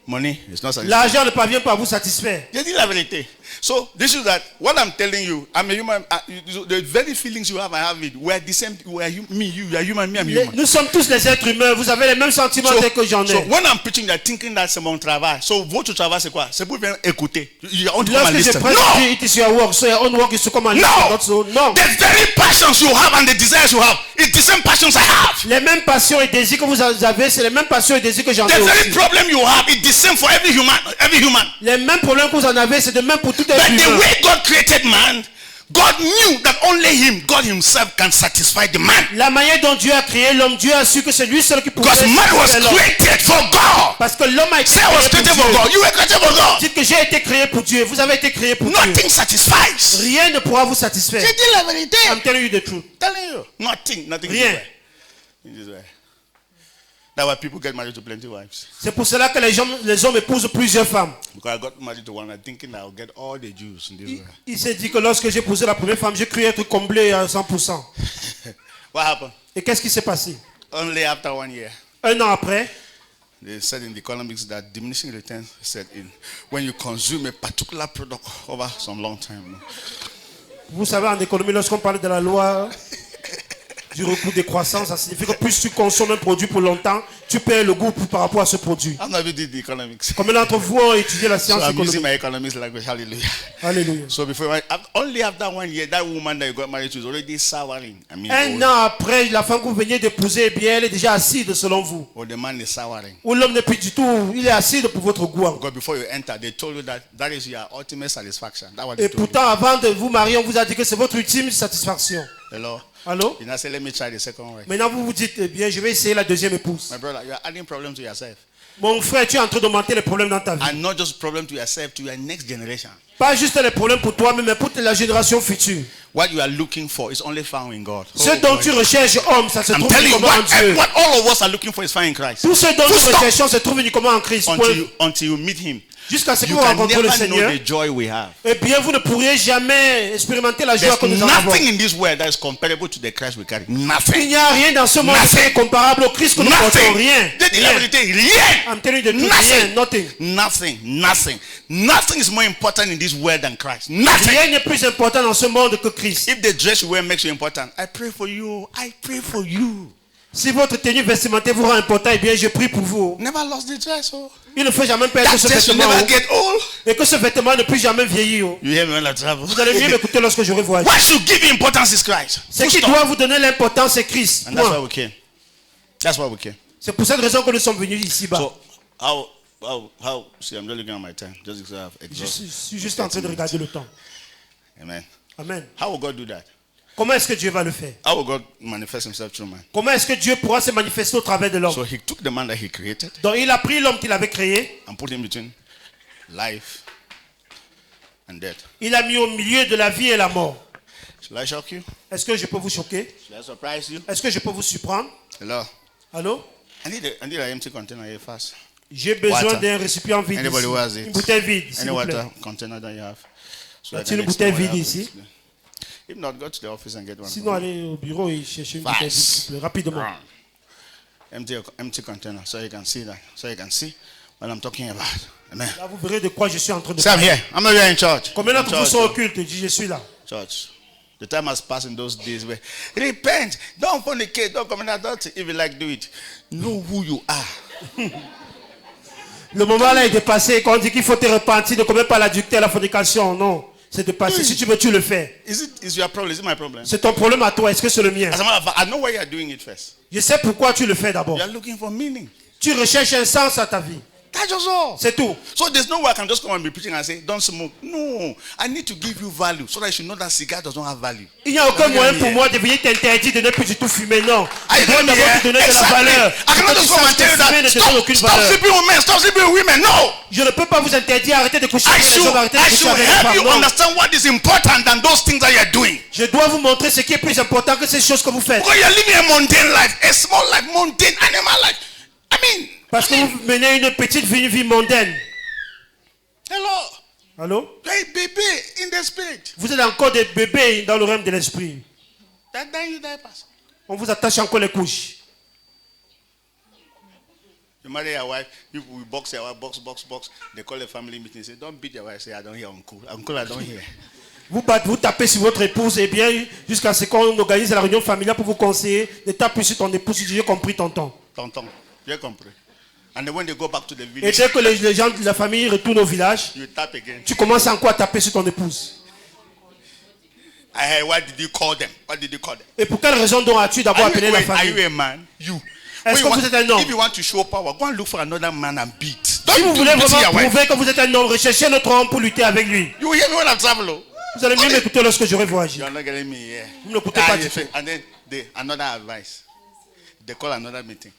Money is not satisfying. L'argent ne parvient pas à vous satisfaire. Je dis la vérité. So this is that what I'm telling you. I'm a human. The very feelings you have, I have it. We are the same. We are me, you are human, me, I'm human. Nous sommes tous les êtres humains. Vous avez les mêmes sentiments So, dès que j'en ai. so when I'm preaching, they're thinking that's mon travail. So votre travail c'est quoi? C'est pour bien écouter. You want to come and Lorsque je listen. prêche, No. it is your work. So your own work is to come and listen. No. Not so. No. The very passions you have and the desires you have, it's the same passions I have. Les mêmes passions et désirs que vous avez, c'est les mêmes passions et désirs que j'en ai The very aussi. problem you have, it's the same for every human. Every human. Les mêmes problèmes que vous en avez, c'est de même pour tout But être the humain. way God created man, God knew that only him, God himself, can satisfy the man. La manière dont Dieu a créé l'homme, Dieu a su que c'est lui seul qui pouvait Because man was satisfaire l'homme. created for God. Parce que l'homme a été Say I was créé created pour for Dieu. God. You were created for God. Dites que j'ai été créé pour Dieu. Vous avez été créé pour Dieu. Nothing satisfies. Rien ne pourra vous satisfaire. J'ai dit la vérité. I'm telling you the truth. Telling you. Nothing. Rien. In this way. That's why people get married to plenty wives. C'est pour cela que les hommes épousent plusieurs femmes. Because I got married to one, I'm thinking I'll get all the Jews in this way. Il s'est dit que lorsque j'ai épousé la première femme, j'ai cru être comblé à 100%. What happened? Et qu'est-ce qui s'est passé? Only after 1 year, Un an après, they said in the economics that diminishing returns set in when you consume a particular product over some long time. vous savez, en économie, lorsqu'on parle de la loi du recours décroissant, ça signifie que plus tu consommes un produit pour longtemps, tu perds le goût par rapport à ce produit. I've never did the economics. Combien d'entre vous ont étudié la So science I'm using économique? my economics language. Hallelujah. Alléluia. So only after 1 year, that woman that you got married to is already souring. I mean, Un an après, la femme que vous veniez d'épouser, eh bien, elle est déjà acide selon vous. or the man is souring. Ou l'homme n'est plus du tout, il est acide pour votre goût. Because before you enter, they told you that is your ultimate satisfaction. That's what they Et told you. pourtant, avant de vous marier, on vous a dit que c'est votre ultime satisfaction. Hello? Allô? You now say, let me try the second way. Maintenant, vous vous dites, eh bien, je vais essayer la deuxième épouse. My brother, you are adding problems to yourself. Mon frère, tu es en train d'augmenter les problèmes dans ta vie. And not just problem to yourself, to your next generation. Pas juste les problèmes pour toi, mais pour la génération future. What you are looking for is only found in God. Ce dont tu recherches, homme, ça se I'm trouve telling you, uniquement en Dieu. what all of us are looking for is found in Christ. Tout ce dont Full nous stop. recherchons se trouve uniquement en Christ. Until you meet him. Jusqu'à ce que You vous can rencontrez le never Seigneur, know the joy we have. eh bien, vous ne pourriez jamais expérimenter la joie There's que nous en avons. nothing in this world that is comparable to the Christ we carry. Il Nothing. n'y a rien dans ce monde qui est comparable au Christ que nous portons. Nothing. Rien. They did Rien. everything. Rien. I'm telling you the truth. Nothing. Rien. Nothing. Nothing. Nothing is more important in this world than Christ. Nothing. Rien n'est plus important dans ce monde que Christ. If the dress you wear makes you important, I pray for you. I pray for you. Si votre tenue vestimentaire vous rend important, eh bien, je prie pour vous. Never lost the dress. Oh. Il ne faut jamais perdre That ce dress will vêtement. never get old. Et que ce vêtement ne puisse jamais vieillir. You hear me when I travel? Vous allez mieux m'écouter lorsque j'aurai voyagé. What should give you importance is Christ. Ce Full qui stop. doit vous donner l'importance, c'est Christ. And that's Point. why we came. That's why we came. C'est pour cette raison que nous sommes venus ici-bas. So how see, I'm just looking at my time just because I have Je exhausted. suis juste en train de regarder le temps. Amen. Amen. How will God do that? Comment est-ce que Dieu va le faire? How will God manifest himself through man? Comment est-ce que Dieu pourra se manifester au travers de l'homme? So he took the man that he created Donc il a pris l'homme qu'il avait créé, and put him between life and death. il l'a mis au milieu de la vie et la mort. Shall I shock you? Est-ce que je peux vous choquer? Shall I surprise you? Est-ce que je peux vous surprendre? Hello? Allô? I need an empty container here fast. J'ai besoin Water. d'un récipient vide Anybody who has ici. it? Une bouteille vide, s'il Any vous plaît. water container that you have? So Y I a-t-il can une bouteille explain what vide I have to ici? explain. If not, go to the office and get one. Sinon, allez au bureau et cherchez une bouteille vide, s'il vous plaît, rapidement. Empty container, so you can see that. So you can see what I'm talking about. Amen. Là, vous verrez de quoi je suis en train de Say I'm parler. here. I'm not here in church. Combien d'entre vous Church, sont occultes? Dis, je suis là. Church. The time has passed in those days where repent, don't fornicate, don't commit adultery. If you like, do it. Know who you are. Le moment là est dépassé. Quand on dit qu'il faut te repentir, ne commets pas l'adultère, la fornication. Non, c'est dépassé. Si tu veux, tu le fais. Is your problem? Is it my problem? C'est ton problème à toi. Est-ce que c'est le mien? As a matter of fact, I know why you are doing it first. Je sais pourquoi tu le fais d'abord. You are looking for meaning. Tu recherches un sens à ta vie. That's just all. C'est tout. So there's no way I can just come and be preaching and say, don't smoke. No, I need to give you value so that you should know that cigar does not have value. Il n'y a aucun moyen pour moi de venir t'interdire de ne plus du tout fumer. Non. I Je dois don't d'abord hear. te donner de la Exactly. valeur. I cannot Quand just tu come and saches tell you que fumer ne that te donne aucune stop valeur. sleeping with men, stop sleeping with women. No. Je ne peux pas vous interdire, arrêtez de coucher I avec les should, hommes, arrêtez de I coucher should avec les help femmes. you Non. understand what is important than those things that you are doing. Je dois vous montrer ce qui est plus important que ces choses que vous faites. Because you are living a mundane life, a small life, mundane animal life. I mean, Parce que vous menez une petite vie, une vie mondaine. hello, Allô? you're a baby in the spirit. Vous êtes encore des bébés dans le règne de l'esprit. That then you diapers. On vous attache encore les couches. You marry your wife, you will box your wife, box. They call a family meeting, say, don't beat your wife. Say, I don't hear uncle. Uncle, I don't hear. Vous tapez sur votre épouse et bien jusqu'à ce qu'on organise la réunion familiale pour vous conseiller de taper sur ton épouse. J'ai compris, tonton. Tonton, j'ai compris. And then when they go back to the Et village, dès que les gens de la famille retournent au village, you tap again. tu commences encore à taper sur ton épouse. I heard, why did you call them? What did you call them? Et pour quelle raison donc as-tu d'abord appelé la Are famille? you a man? You. Est-ce que vous êtes un homme? If you want to show power, go and look for another man and beat. Si vous voulez beat vraiment your wife. prouver que vous êtes un homme, recherchez notre homme pour lutter avec lui. You hear me when I travel. Oh? Vous allez mieux m'écouter lorsque j'aurai voyagé. You are not getting me here. Vous ne m'écoutez pas du tout. And then another advice. They call another meeting.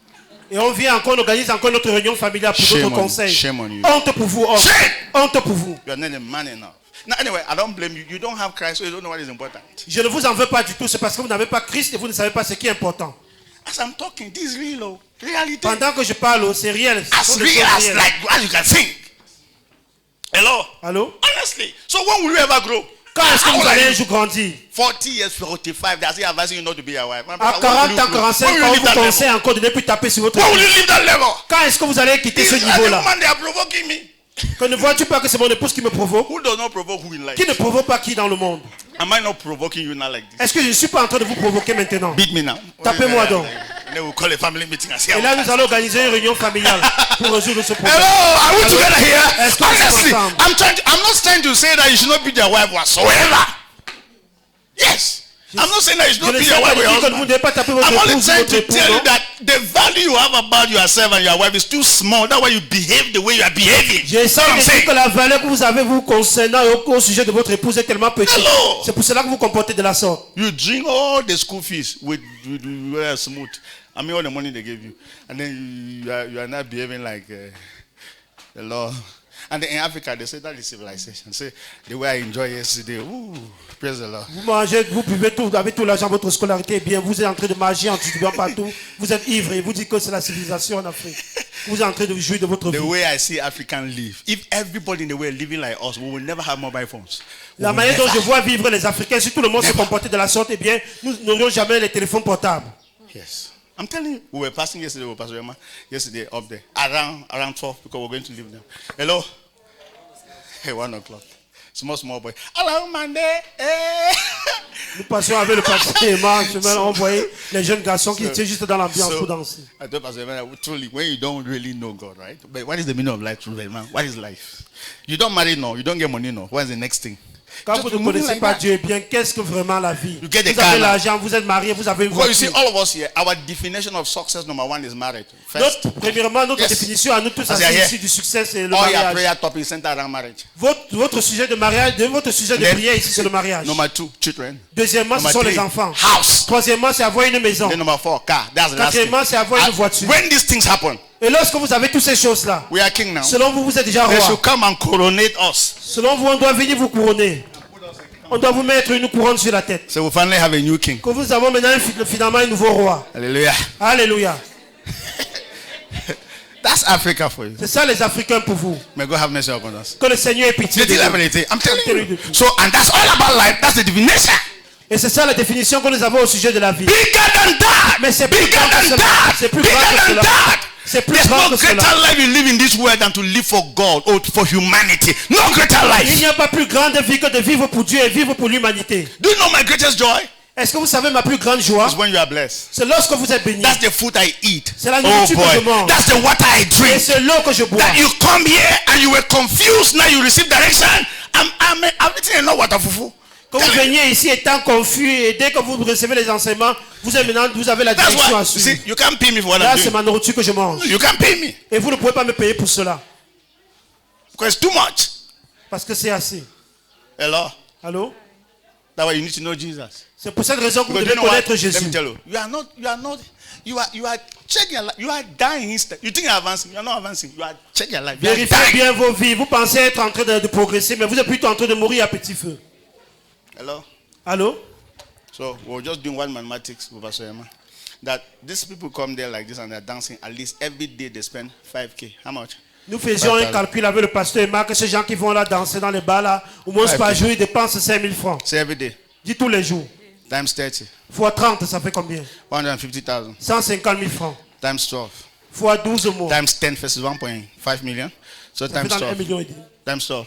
Et on vient encore, on organise encore notre réunion familiale pour Shame d'autres on you. conseils. Shame on you. Honte pour vous, honte. Shame. Honte pour vous. You are not a man enough. Now, anyway, I don't blame you. You don't have Christ, so you don't know what is important. Je ne vous en veux pas du tout, c'est parce que vous n'avez pas Christ et vous ne savez pas ce qui est important. As I'm talking, this is real, oh. Reality. Pendant que je parle, c'est réel. Ce As sont des real choses as réelles. like as you can think. Hello? Allô? Honestly. So when will you ever grow? Quand est-ce que How vous old are allez un you? jour grandir? 40 years, 45, they're still advising you not to be a wife. À 40 ans, 45 ans, on vous conseille encore de ne plus taper sur votre When will vie. you leave that level? Quand est-ce que vous allez quitter ce These are the niveau-là? women, they are provoking me. Que ne vois-tu pas que c'est mon épouse qui me provoque? Who does not provoke who in life? Qui ne provoque pas qui dans le monde? Am I not provoking you now like this? Est-ce que je ne suis pas en train de vous provoquer maintenant? Beat me now. Tapez-moi donc. And then we'll call a family meeting and say, Et là, nous allons organiser une réunion familiale pour résoudre ce problème. hello, are we together here? Est-ce que nous sommes Honestly, ensemble? I'm not trying to say that you should not beat your wife whatsoever. Yes. I'm not saying that you should Je not ne beat sais your pas wife or dire your que vous ne husband. devez pas taper votre I'm only épouse ou trying votre to époux. tell you non? that the value you have about yourself and your wife is too small. That's why you behave the way you are behaving. J'essaie That's what I'm de dire saying. que la valeur que vous avez vous concernant et au sujet de votre épouse est tellement petite. Hello. C'est pour cela que vous comportez de la sorte. You drink all the school fees with smooth. I mean, all the money they gave you. And then you are not behaving like the law. And then in Africa, they say that is civilization. Say, the way I enjoyed yesterday. Ooh, praise the Lord. Vous mangez, vous buvez tout, vous avez tout l'argent, votre scolarité est bien, vous êtes en train de manger en titubant partout, vous êtes ivre et vous dites que c'est la civilisation en Afrique. Vous êtes en train de jouir de votre The vie. way I see African live, if everybody in the world living like us, we will never have mobile phones. La manière dont je vois vivre les Africains, si tout le monde se comportait de la sorte, eh bien, nous n'aurions jamais les téléphones portables. Yes. I'm telling you, we were passing yesterday with Pastor Emma, yesterday up there, around 12, because we're going to leave them. Hello? Hey, 1 o'clock. Small boy. Hello, Monday. Hey. Nous passions avec le pasteur Emma, on voyait les jeunes garçons qui étaient juste dans l'ambiance pour danser. I told Pastor Emma, truly, when you don't really know God, right? But what is the meaning of life, truly, man? What is life? You don't marry, no. You don't get money, no. What is the next thing? Quand Just vous ne moving connaissez like pas that. Dieu, eh bien, qu'est-ce que vraiment la vie? You get the Vous avez car now. l'argent, vous êtes marié, vous avez une Because you see, voiture. all of us here, our definition of success, number one, is marriage. First, Premièrement, notre Yes. définition à nous tous, As they are here. ici du succès, c'est le all your mariage. prayer topics center around marriage. Votre sujet de mariage, votre sujet de Then- prière ici, c'est le mariage. Number two, children. Deuxièmement, ce Number sont three, les enfants. house. Troisièmement, c'est avoir une maison. Then number four, car. That's the last thing. Quatrièmement, c'est avoir une And voiture. when these things happen, Et lorsque vous avez toutes ces choses-là, we are king now. selon vous, vous êtes déjà They roi. should come and coronate us. Selon vous, on doit venir vous couronner. On doit vous mettre une couronne sur la tête. So we finally have a new king. Que vous avons maintenant finalement un nouveau roi. Hallelujah. Alléluia. That's Africa for you. C'est ça les Africains pour vous. May God have mercy upon us. Que le Seigneur ait pitié de Little vous. ability. I'm telling telling you. you. So, and that's all about life. That's the definition. Et c'est ça la définition que nous avons au sujet de la vie. Bigger than that. Mais c'est plus Bigger grand que than cela. that. C'est plus Bigger grand que than cela. that. C'est plus There's grand no que cela. greater life you live in this world than to live for God or for humanity. No greater Il life. n'y a pas plus grande vie que de vivre pour Dieu et vivre pour l'humanité. Do you know my greatest joy? Est-ce que vous savez ma plus grande joie? Is when you are blessed. C'est lorsque vous êtes béni. That's the food I eat. C'est la Oh nourriture que je boy. mange. That's the water I Et drink. c'est l'eau que je bois. That you come here and you were confused. Now you receive direction. I'm eating enough water fufu. Quand vous veniez ici étant confus et dès que vous recevez les enseignements, vous avez la That's direction why. à See, suivre. you can't pay me for what Là, I'm c'est doing. ma nourriture que je mange. You can't pay me Et vous ne pouvez pas me payer pour cela. because it's too much. Parce que c'est assez. Hello. Allô? That's why you need to know Jesus. C'est pour cette raison que vous Because devez you know what? connaître Let Jésus. me tell you. You are checking your life. You are dying instead. You think you're advancing. You're not advancing. You are checking your life. You are Vérifiez dying. bien vos vies. Vous pensez être en train de progresser, mais vous êtes plutôt en train de mourir à petit feu. Hello. Allô? So we're just doing one mathematics with Pastor Emma. That these people come there like this and they're dancing. At least every day they spend 5K. How much? Nous faisions un calcul avec le pasteur Emma que ces gens qui vont là danser dans les bars là, au moins par jour, ils dépensent 5 000 francs. Say every day. Dis tous les jours. Times 30. Fois 30, ça fait combien? 150,000. 150 000 francs. Times 12. Fois 12 mois. Times 10 versus 1.5 million. So Ça fait times dans 1 12. million et demi. Times 12.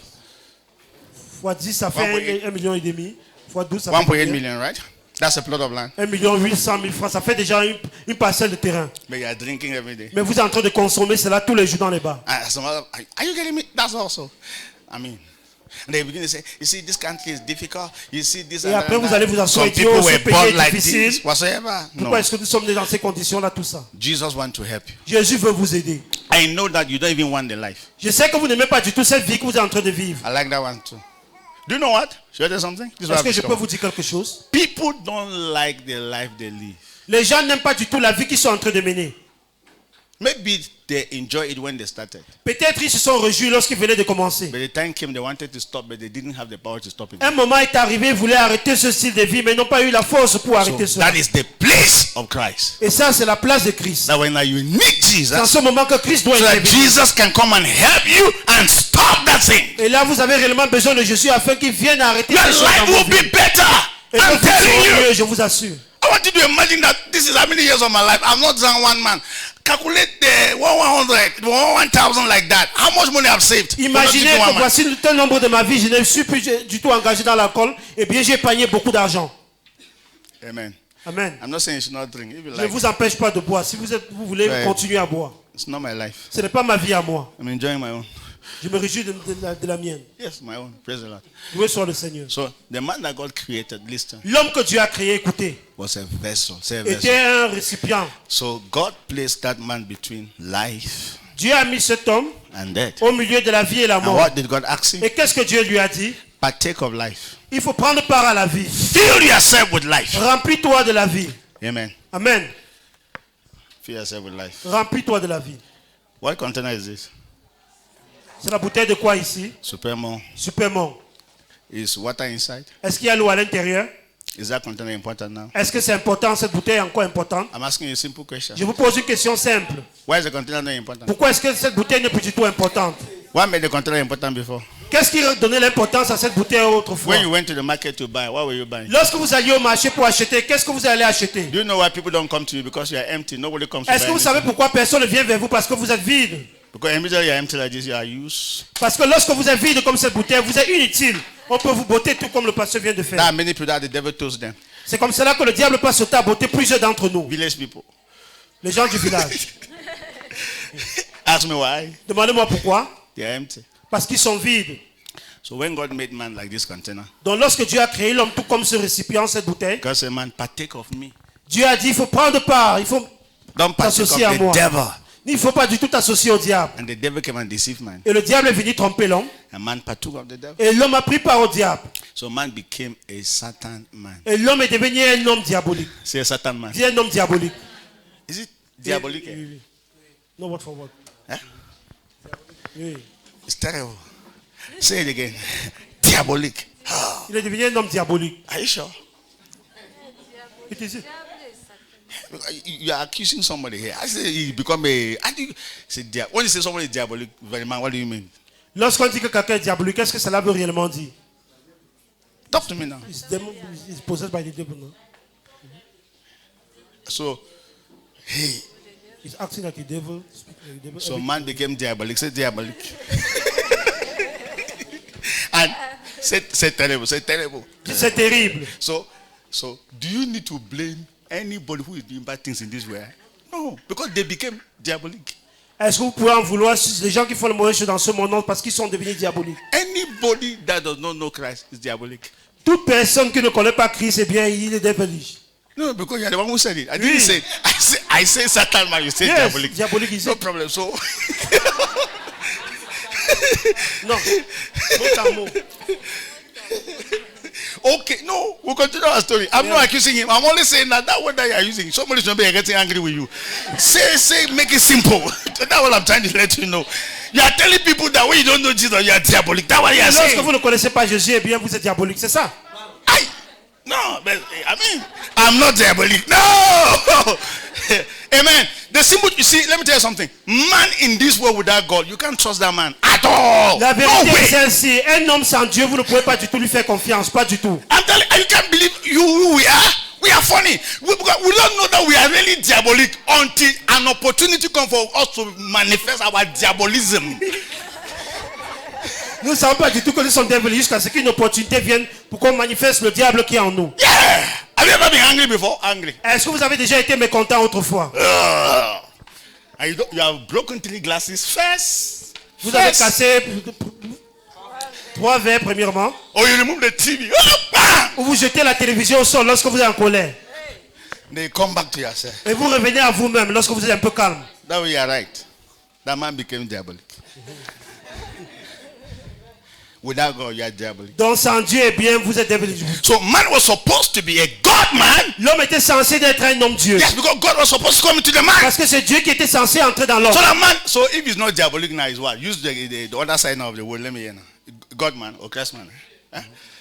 Fois 10, ça 1,8. fait 1 million et demi. Fois 12, ça fait 1.8 combien? million, right? That's a plot of land. 1 million 800 000 francs. Ça fait déjà une parcelle de terrain. But you are drinking every day. Mais vous êtes en train de consommer cela tous les jours dans les bars. Are you getting me? That's also. I mean, and they begin to say, you see, this country is difficult. You see, this Et and après, vous that. allez vous asseoir Some et dire, people oh, ce were pays born est like difficile. this, whatsoever. Pourquoi No. est-ce que nous sommes dans ces conditions-là, tout ça? Jesus wants to help you. Jésus veut vous aider. I know that you don't even want the life. Je sais que vous n'aimez pas du tout cette vie que vous êtes en train de vivre. I like that one too. Do you know what? Should I tell you something? This is what Est-ce I've que je peux discovered. vous dire quelque chose? People don't like the life they live. Les gens n'aiment pas du tout la vie qu'ils sont en train de mener. Maybe they enjoy it when they started. Peut-être ils se sont réjouis lorsqu'ils venaient de commencer. But the time came they wanted to stop, but they didn't have the power to stop it. Un moment est arrivé, ils voulaient arrêter ce style de vie, mais n'ont pas eu la force pour So arrêter cela. that is the place of Christ. Et ça, c'est la place de Christ. That when you need C'est en Jesus, ce moment que Christ doit so that intervenir. Jesus can come and help you and stop that thing. Et là, vous avez réellement besoin de Jésus afin qu'il vienne arrêter Your ces choses life dans vos will be vies. better. Et I'm votre vie telling sera you. mieux, je vous assure. I want you to imagine that this is how many years of my life. I'm not just one man. Calculate the 100, 1,000 like that. How much money I've saved? For not Imaginez keeping one que man. voici le tel nombre de ma vie, je ne suis plus du tout engagé dans l'alcool. Et bien, j'ai épargné beaucoup d'argent. Amen. Amen. I'm not saying you should not drink. If you Je ne like, vous empêche pas de boire. Si vous voulez Ouais. continuer à boire. it's not my life. Ce n'est pas ma vie à moi. I'm enjoying my own. Je me réjouis de la mienne. Yes, my own. Praise the Lord. Loué soit le Seigneur. So the man that God created, listen, L'homme que Dieu a créé, écoutez, was a vessel. Say a vessel. était un récipient. So God placed that man between life Dieu a mis cet homme and death. au milieu de la vie et la And mort. what did God ask him? Et qu'est-ce que Dieu lui a dit? Partake of life. Il faut prendre part à la vie. Fill yourself with life. Remplis-toi de la vie. Amen. Amen. Fill yourself with life. Remplis-toi de la vie. What container is this? C'est la bouteille de quoi ici? Supermon. Supermont. Is water inside? Est-ce qu'il y a l'eau à l'intérieur? Is that container important now? Est-ce que c'est important? Cette bouteille est encore importante? I'm asking you a simple question. Je vous pose une question simple. Why is the container not important? Pourquoi est-ce que cette bouteille n'est plus du tout importante? What made the container important before? Qu'est-ce qui donnait l'importance à cette bouteille autrefois? When you went to the market to buy, what were you buying? Lorsque vous alliez au marché pour acheter, qu'est-ce que vous allez acheter? Do you know why people don't come to you? Because you are empty. Nobody comes to Est-ce que buy vous savez anything. pourquoi personne ne vient vers vous? Parce que vous êtes vide. Because immediately you are empty like this, you are used. Parce que lorsque vous êtes vide comme cette bouteille, vous êtes inutile. On peut vous botter tout comme le pasteur vient de There faire. are many people that the devil toast them. C'est comme cela que le diable passe au temps à botter plusieurs d'entre nous. Village people. Les gens du village. Ask me why. Demandez-moi pourquoi. They are empty. Parce qu'ils sont vides. So when God made man like this container, Donc lorsque Dieu a créé l'homme tout comme ce récipient, cette bouteille, God said, man, partake of me. Dieu a dit il faut prendre part, il faut Don't partake of t'associer à the moi. devil. Il ne faut pas du tout t'associer au diable. And the devil came and deceived man. Et le diable est venu tromper l'homme. And man partook of the devil. Et l'homme a pris part au diable. So man became a Satan man. Et l'homme est devenu un homme diabolique. Say a Satan man. Dis un homme diabolique. Is it diabolic? Oui, oui, oui. No word for word. Huh? Oui. It's terrible. Say it again. Diabolic. Il est devenu un homme diabolique. Are you sure? It is it. You are accusing somebody here. I say he become a. How do you say when you say somebody is diabolic, very man? What do you mean? Lorsqu'on dit que quelqu'un est diabolique, qu'est-ce que cela veut réellement dire? Talk to me now. He's possessed by the devil. No? So, hey, He's acting like a devil. Speaking like a devil. so man became diabolic. Say diabolic. And say terrible. Say terrible. C'est terrible. So do you need to blame anybody who is doing bad things in this way? No, because they became diabolic. Est-ce que vous pouvez en vouloir les gens qui font les mauvaises choses dans ce monde parce qu'ils sont devenus diaboliques? Anybody that does not know Christ is diabolic. Toute personne qui ne connaît pas Christ, eh bien, il est diabolique. No, because you are the one who said it. I Oui. didn't say it. I say Satan man, you say Yes, diabolic. diabolique ici. No problem. So Non, mot à mot. okay, no, we'll continue our story. I'm not accusing him. I'm only saying that word that you are using. Somebody's going to be getting angry with you. Say, make it simple. That's what I'm trying to let you know. You are telling people that when you don't know Jesus, you are diabolic. That's what you are Lorsque saying. vous ne connaissez pas Jésus, eh bien, vous êtes diabolique, c'est ça? No, but I mean, I'm not diabolic. No. Amen. The simple, you see, let me tell you something. Man in this world without God, you can't trust that man at all. La No vérité est way. celle-ci. Un homme sans Dieu, vous ne pouvez pas du tout lui faire confiance. Pas du tout. I'm telling you, you can't believe who we are. We are funny. We don't know that we are really diabolic until an opportunity comes for us to manifest our diabolism. Nous ne savons pas du tout que nous sommes diaboliques jusqu'à ce qu'une opportunité vienne pour qu'on manifeste le diable qui est en nous. Yeah. Have you ever been angry before? Angry. Est-ce que vous avez déjà été mécontent autrefois? And you have broken 3 glasses first. Vous avez cassé 3 verres premièrement. Or you remove the TV. Bam! Ou vous jetez la télévision au sol lorsque vous êtes en colère. They come back to yourself. Et vous revenez à vous-même lorsque vous êtes un peu calme. That way you are right. That man became diabolic. Without God, you are diabolic. Donc sans Dieu, eh bien, vous êtes diabolique. So man was supposed to be a God man. L'homme était censé être un homme Dieu. Yes, because God was supposed to come into the man. Parce que c'est Dieu qui était censé entrer dans l'homme. So that man, so if he's not diabolic now, he's what? Use the other side now of the word. Let me hear now. God man or Christ man.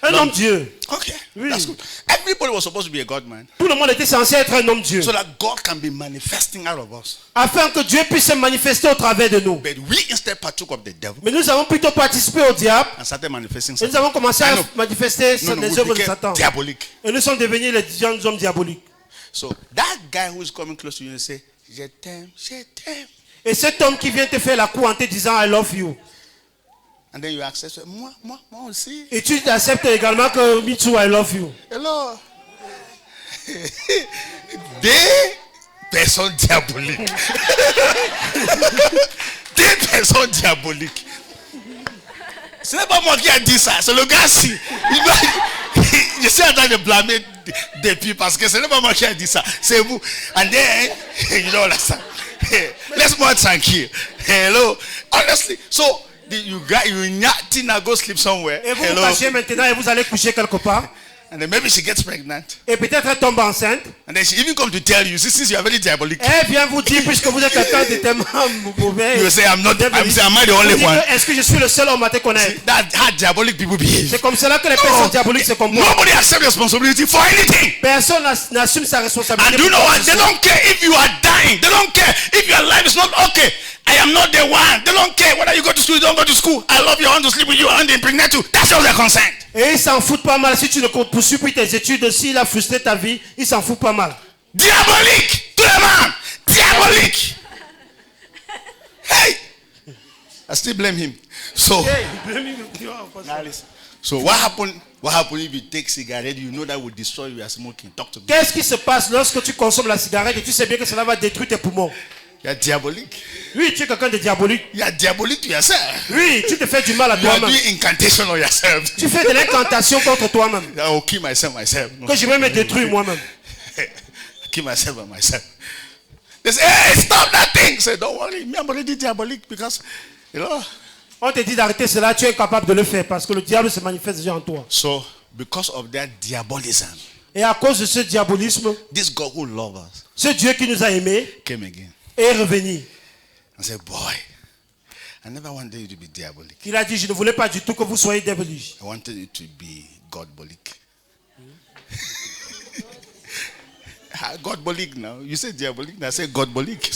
Un homme Dieu. Okay, Oui. that's good. Everybody was supposed to be a God man. Tout le monde était censé être un homme Dieu. So that God can be manifesting out of us. Afin que Dieu puisse se manifester au travers de nous. But we instead partook of the devil Mais nous avons plutôt participé au diable. and started manifesting Et nous Satan. avons commencé I à know. manifester No, les we œuvres de became Satan. diabolic. Et nous sommes devenus les jeunes hommes diaboliques. So that guy who is coming close to you and say, je t'aime, je t'aime. Et cet homme qui vient te faire la cour en te disant I love you. And then you accept, moi aussi. Et tu acceptes également que me too I love you. Hello. Des personnes diaboliques. Des personnes diaboliques. Ce n'est pas moi qui ai dit ça, c'est le gars-ci. Je suis en train de blâmer depuis parce que ce n'est pas moi qui ai dit ça, c'est vous. And then, you know what laisse-moi tranquille. Hello. Honestly, so you now go sleep somewhere. Et vous vous cachez maintenant et vous allez coucher quelque part. And then maybe she gets pregnant. Et peut-être elle tombe enceinte. And then she even come to tell you, since you are very diabolic. Elle vient vous dire, puisque vous êtes quelqu'un de tellement mauvais. You say, am I the only one? Est-ce que je suis le seul homme à te connaître? That's how diabolic people behave. C'est comme cela que les personnes diaboliques se comportent. Nobody accepts responsibility for anything. Personne n'assume sa responsabilité. And do you know what? They don't care if you are dying. They don't care if your life is not okay. I am not the one. They don't care whether you go to school, you don't go to school. I love you, I want to sleep with you, I want to impregnate you. That's all they're concerned. Et ils s'en foutent pas mal. Si tu ne poursuis plus tes études, s'il a frustré ta vie, ils s'en foutent pas mal. Diabolique! Tout le monde! Diabolique! Hey! I still blame him. So, so what happened if you take cigarette? You know that will destroy you as smoking. Talk to me. Qu'est-ce qui se passe lorsque tu consommes la cigarette et tu sais bien que cela va détruire tes poumons? You are diabolique. Oui, tu es quelqu'un de diabolique. You are diabolique to yourself. Oui, tu te fais du mal à You are toi-même. doing incantation on yourself. Tu fais de l'incantation contre toi-même. I will kill myself. Que je vais me détruire moi-même. Kill myself by myself. They say, hey, stop that thing. Say, don't worry, me, I'm already diabolique because, you know. On te dit d'arrêter cela, tu es incapable de le faire parce que le diable se manifeste déjà en toi. So, because of that diabolism, Et à cause de ce diabolisme, this God who loves us ce Dieu qui nous a aimés came again est revenu. and said, boy, I never wanted you to be diabolic. Il a dit, je ne voulais pas du tout que vous soyez diaboliques. I wanted you to be godbolic. Godbolic now. You say diabolic, now I say godbolic.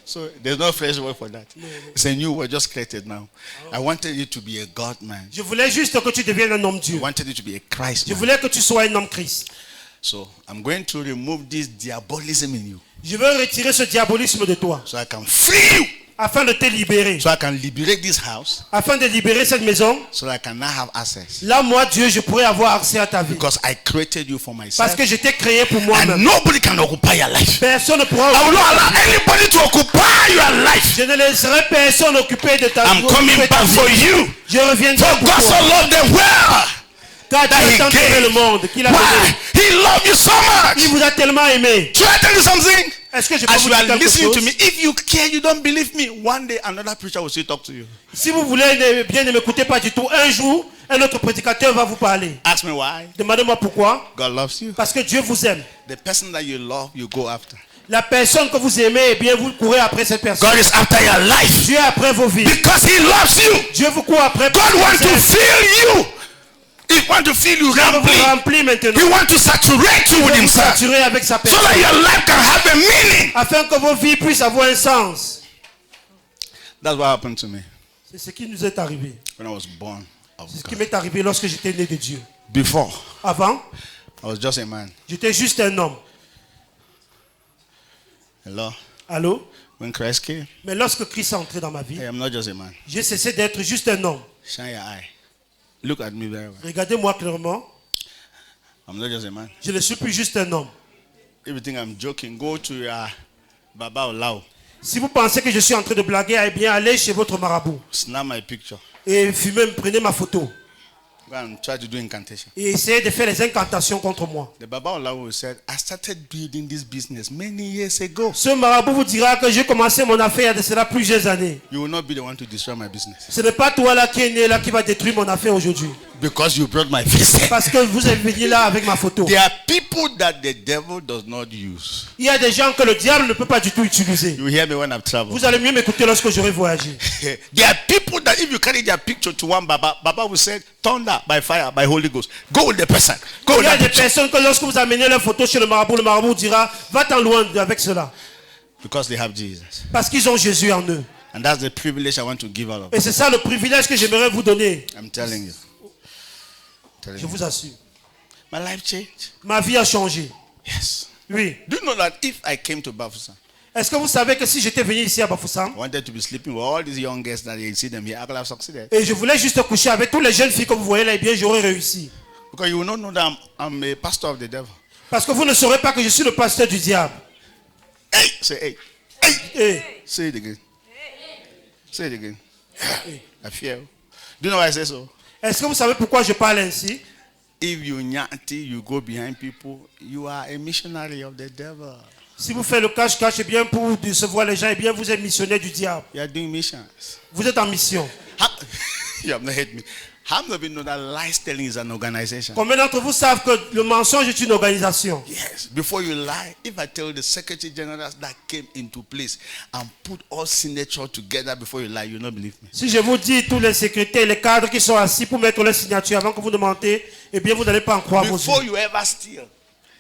So there's no fresh word for that. It's a new word just created now. I wanted you to be a God man. Je voulais juste que tu deviennes un homme Dieu. I wanted you to be a Christ Je man. voulais que tu sois un homme Christ. So I'm going to remove this diabolism in you Je veux retirer ce diabolisme de toi so I can free you. afin de te libérer. So I can liberate this house Afin de libérer cette maison. so that I can now have access. Là, moi, Dieu, je pourrais avoir accès à ta vie. Because I created you for myself. Parce que je t'ai créé pour And moi-même. nobody can occupy your life. Personne ne pourra I will not allow anybody to occupy your life. Je ne laisserai personne occuper de ta vie. I'm coming back for you. Je reviendrai For pour God so toi. loved the world Car Dieu that a he tant aimé gave. le monde qu'il a Why? donné. He loved you so much. Il vous a tellement aimé. Should I tell you something? Est-ce que je peux As vous you dire are quelque listening chose? to me, if you care, you don't believe me. One day another preacher will still talk to you. Si vous voulez bien ne m'écoutez pas du tout, un jour, un autre prédicateur va vous parler. Ask me why. Demandez-moi pourquoi. God loves you. Parce que Dieu vous aime. The person that you love, you go after. La personne que vous aimez, eh bien, vous courez après cette personne. God is after your life Dieu est après vos vies. because He loves you. Dieu vous court après. God wants to fill you. He wants to fill you Dieu veut vous rampantly. remplir maintenant. He wants to saturate you Dieu with veut vous Himself saturer avec sa so personne. that your life can have a meaning. Afin que vos vies puissent avoir un sens. That's what happened to me C'est ce qui nous est arrivé. when I was born of C'est ce qui God. m'est arrivé lorsque j'étais né de Dieu. Before, Avant, I was just a man. j'étais juste un homme. Hello? Allô? When Christ came, Mais lorsque Christ est entré dans ma vie, I am not just a man. j'ai cessé d'être juste un homme. Shine your eye. Look at me very well. Regardez-moi clairement. I'm not just a man. Je ne suis plus juste un homme. If you think I'm joking, go to your Baba Olau. Si vous pensez que je suis en train de blaguer, eh bien, allez chez votre marabout. Snap my picture. Et prenez ma photo. Go and try to do incantation. et essayer de faire les incantations contre moi. The Babalawo said, I started building this business many years ago. Ce marabout vous dira que j'ai commencé mon affaire il y a de cela plusieurs années. You will not be the one to destroy my business. Ce n'est pas toi là qui est né là qui va détruire mon affaire aujourd'hui. Because you brought my face. Parce que vous êtes venu là avec ma photo. There are people that the devil does not use. Il y a des gens que le diable ne peut pas du tout utiliser. You hear me when I've traveled. Vous allez mieux m'écouter lorsque j'aurai voyagé. There are people that if you carry their picture to one Baba, Baba will say, thunder by fire, by Holy Ghost. Go with the person. Go Il with y a that des picture. personnes que lorsque vous amenez leur photo chez le marabout dira, va-t'en loin avec cela. Because they have Jesus. Parce qu'ils ont Jésus en eux. And that's the privilege I want to give out of. Et c'est ça le privilège que j'aimerais vous donner. I'm telling you. Je vous assure. My life changed. Ma vie a changé. Yes. Oui. Do you know that if I came to Bafoussam, Est-ce que vous savez que si j'étais venu ici à Bafoussam I wanted to be sleeping with all these young girls that you see them here, I could have succeeded. et je voulais juste coucher avec toutes les jeunes filles que vous voyez là, eh bien j'aurais réussi. Because you will not know that I'm a pastor of the devil. Parce que vous ne saurez pas que je suis le pasteur du diable. Hey, say hey. Hey. Et Say it again. Say it again. I fear. Do you know why I say so? est-ce que vous savez pourquoi je parle ainsi? If you nyati, you go behind people, you are a missionary of the devil. Si vous faites le cache-cache, eh bien pour décevoir les gens, eh bien vous êtes missionnaire du diable. You are doing missions. Vous êtes en mission. You have not heard me. How many of you know that lies telling is an organization? Combien d'entre vous savent que le mensonge est une organisation? Yes. Before you lie, if I tell you the secretary general that came into place and put all signatures together before you lie, you will not believe me. Si je vous dis tous les secrétaires, les cadres qui sont assis pour mettre leur signature avant que vous ne mentez, eh bien vous n'allez pas en croire vos Before yeux. you ever steal,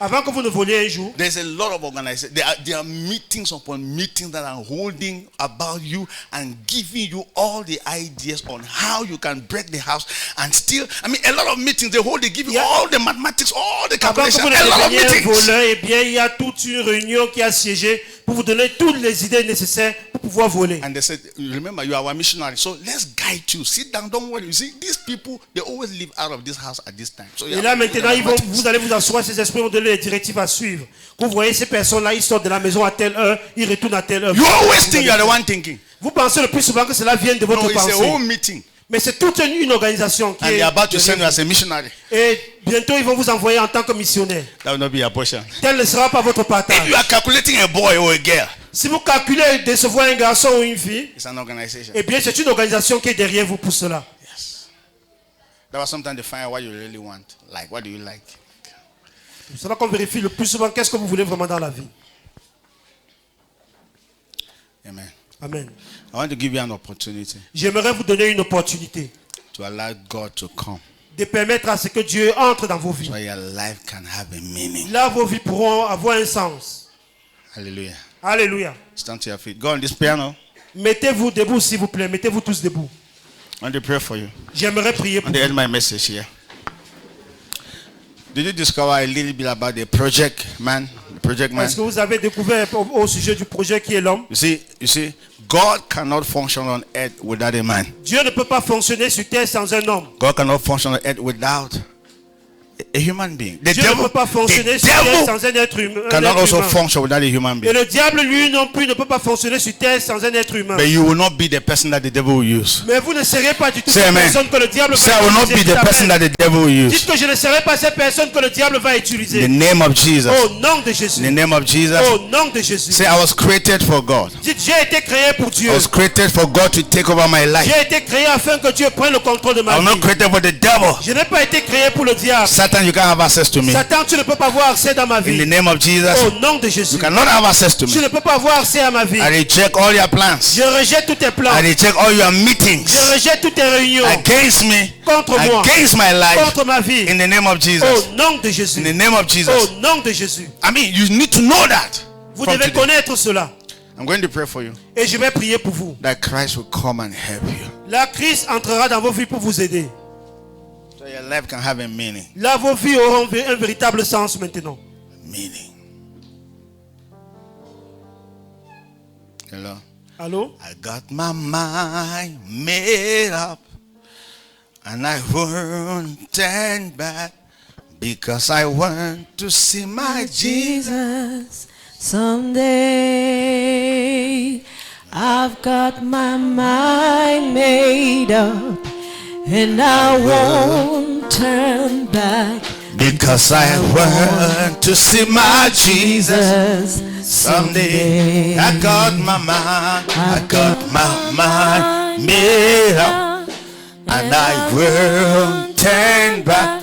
Avant que vous ne voliez un jour, there's a lot of organizations. There are meetings upon meetings that are holding about you and giving you all the ideas on how you can break the house and steal. I mean, a lot of meetings, they give you Yeah. all the mathematics, all the avant que calculations, vous ne a lot of deveniez un meetings. voleur, eh bien il y a toute une réunion qui a siégé pour vous donner toutes les idées nécessaires pour pouvoir voler. And they said, remember, you are our missionary, so let's guide you. Sit down, don't worry. You see, these people, they always live out of this house at this time. So you Et have là to do the maintenant, mathematics. vous allez vous asseoir, ces esprits vont donner les directives à suivre. Vous voyez ces personnes-là, ils sortent de la maison à telle heure, ils retournent à telle heure. You always think you are the one thinking. Vous pensez le plus souvent que cela vient de votre No, it's a pensée. whole meeting. Mais c'est toute une organisation qui And est they're about to send you derrière as a missionary. vous. Et bientôt, ils vont vous envoyer en tant que missionnaire. That will not be your portion. Tel ne sera pas votre If partage. you are calculating a boy or a girl, Si vous calculez décevoir un garçon ou une fille, it's an organization. eh bien c'est une organisation qui est derrière vous pour cela. Yes. That was sometimes to find out what you really want. Like, what do you like? C'est cela qu'on vérifie le plus souvent qu'est-ce que vous voulez vraiment dans la vie. Amen. Amen. I want to give you an opportunity J'aimerais vous donner une opportunité to allow God to come de permettre à ce que Dieu entre dans vos vies. so your life can have a meaning. Là, vos vies pourront avoir un sens. Hallelujah. Alléluia. Stand to your feet. Go on this piano. Mettez-vous debout, s'il vous plaît. Mettez-vous tous debout. I want to pray for you. J'aimerais prier I pour want to vous. end my message here. Did you discover a little bit about the project man? The project man. Est-ce que vous avez découvert au sujet du projet qui est l'homme? You see, God cannot function on earth without a man. Dieu ne peut pas fonctionner sur terre sans un homme. God cannot function on earth without a human being. The Dieu ne peut pas fonctionner sur terre devil sans un être humain. cannot also function without a human Et being. le diable, lui non plus, ne peut pas fonctionner sur terre sans un être humain. But you will not be the person that the devil will use. Mais vous ne serez pas du tout Say cette amen. personne que le diable Say, I va will not be utiliser. the person that the devil will Dites use. que je ne serai pas cette personne que le diable va In the utiliser. name of Jesus. Au nom de In the Jésus. name of Jesus. Au nom de Jésus. Say, I was created for God. Dites, j'ai été créé pour Dieu. I was created for God to take over my life. J'ai été créé afin que Dieu prenne le contrôle de I ma was not vie. created for the devil. Je n'ai pas été créé pour le diable. Satan, you can't have access to me. Satan, tu ne peux pas avoir accès dans ma In the vie. name of Jesus. Au nom de Jésus. You cannot have access to Tu me. ne peux pas avoir accès à ma vie. I reject all your plans. Je rejette tous tes plans. I reject all your meetings Je rejette toutes tes réunions against me, contre moi, against my life. contre ma vie. In the name of Jesus. Au nom de In Jésus. the name of Jesus. Au nom de Jésus. I mean, you need to know that. Vous from devez today. connaître cela. I'm going to pray for you Et je vais prier pour vous. that Christ will come and help you. Là, Christ entrera dans vos vies pour vous aider. So your life can have a meaning. Là, vos vies auront un véritable sens maintenant. Meaning. Hello. Allô? I got my mind made up and I won't turn back because I want to see my Jesus. Jesus, someday I've got my mind made up and I won't won't turn back. Because I want to see my Jesus someday. I got my mind made up, and I won't turn back.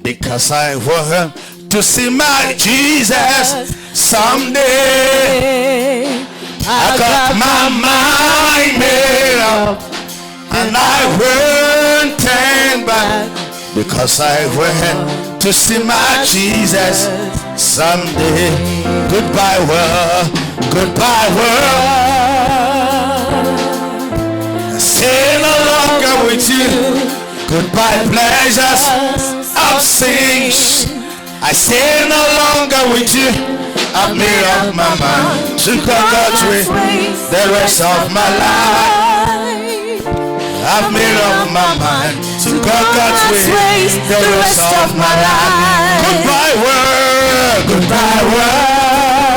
Because I want to see my Jesus someday. I got my mind made up, and I won't turn back. Because I want to see my Jesus someday. Goodbye world, goodbye world. I stay no longer with you. Goodbye pleasures of things. I stay no longer with you. I've made up my mind to go God's way the rest of my life. I've made up my mind to go God's way the rest of my life. Goodbye world, goodbye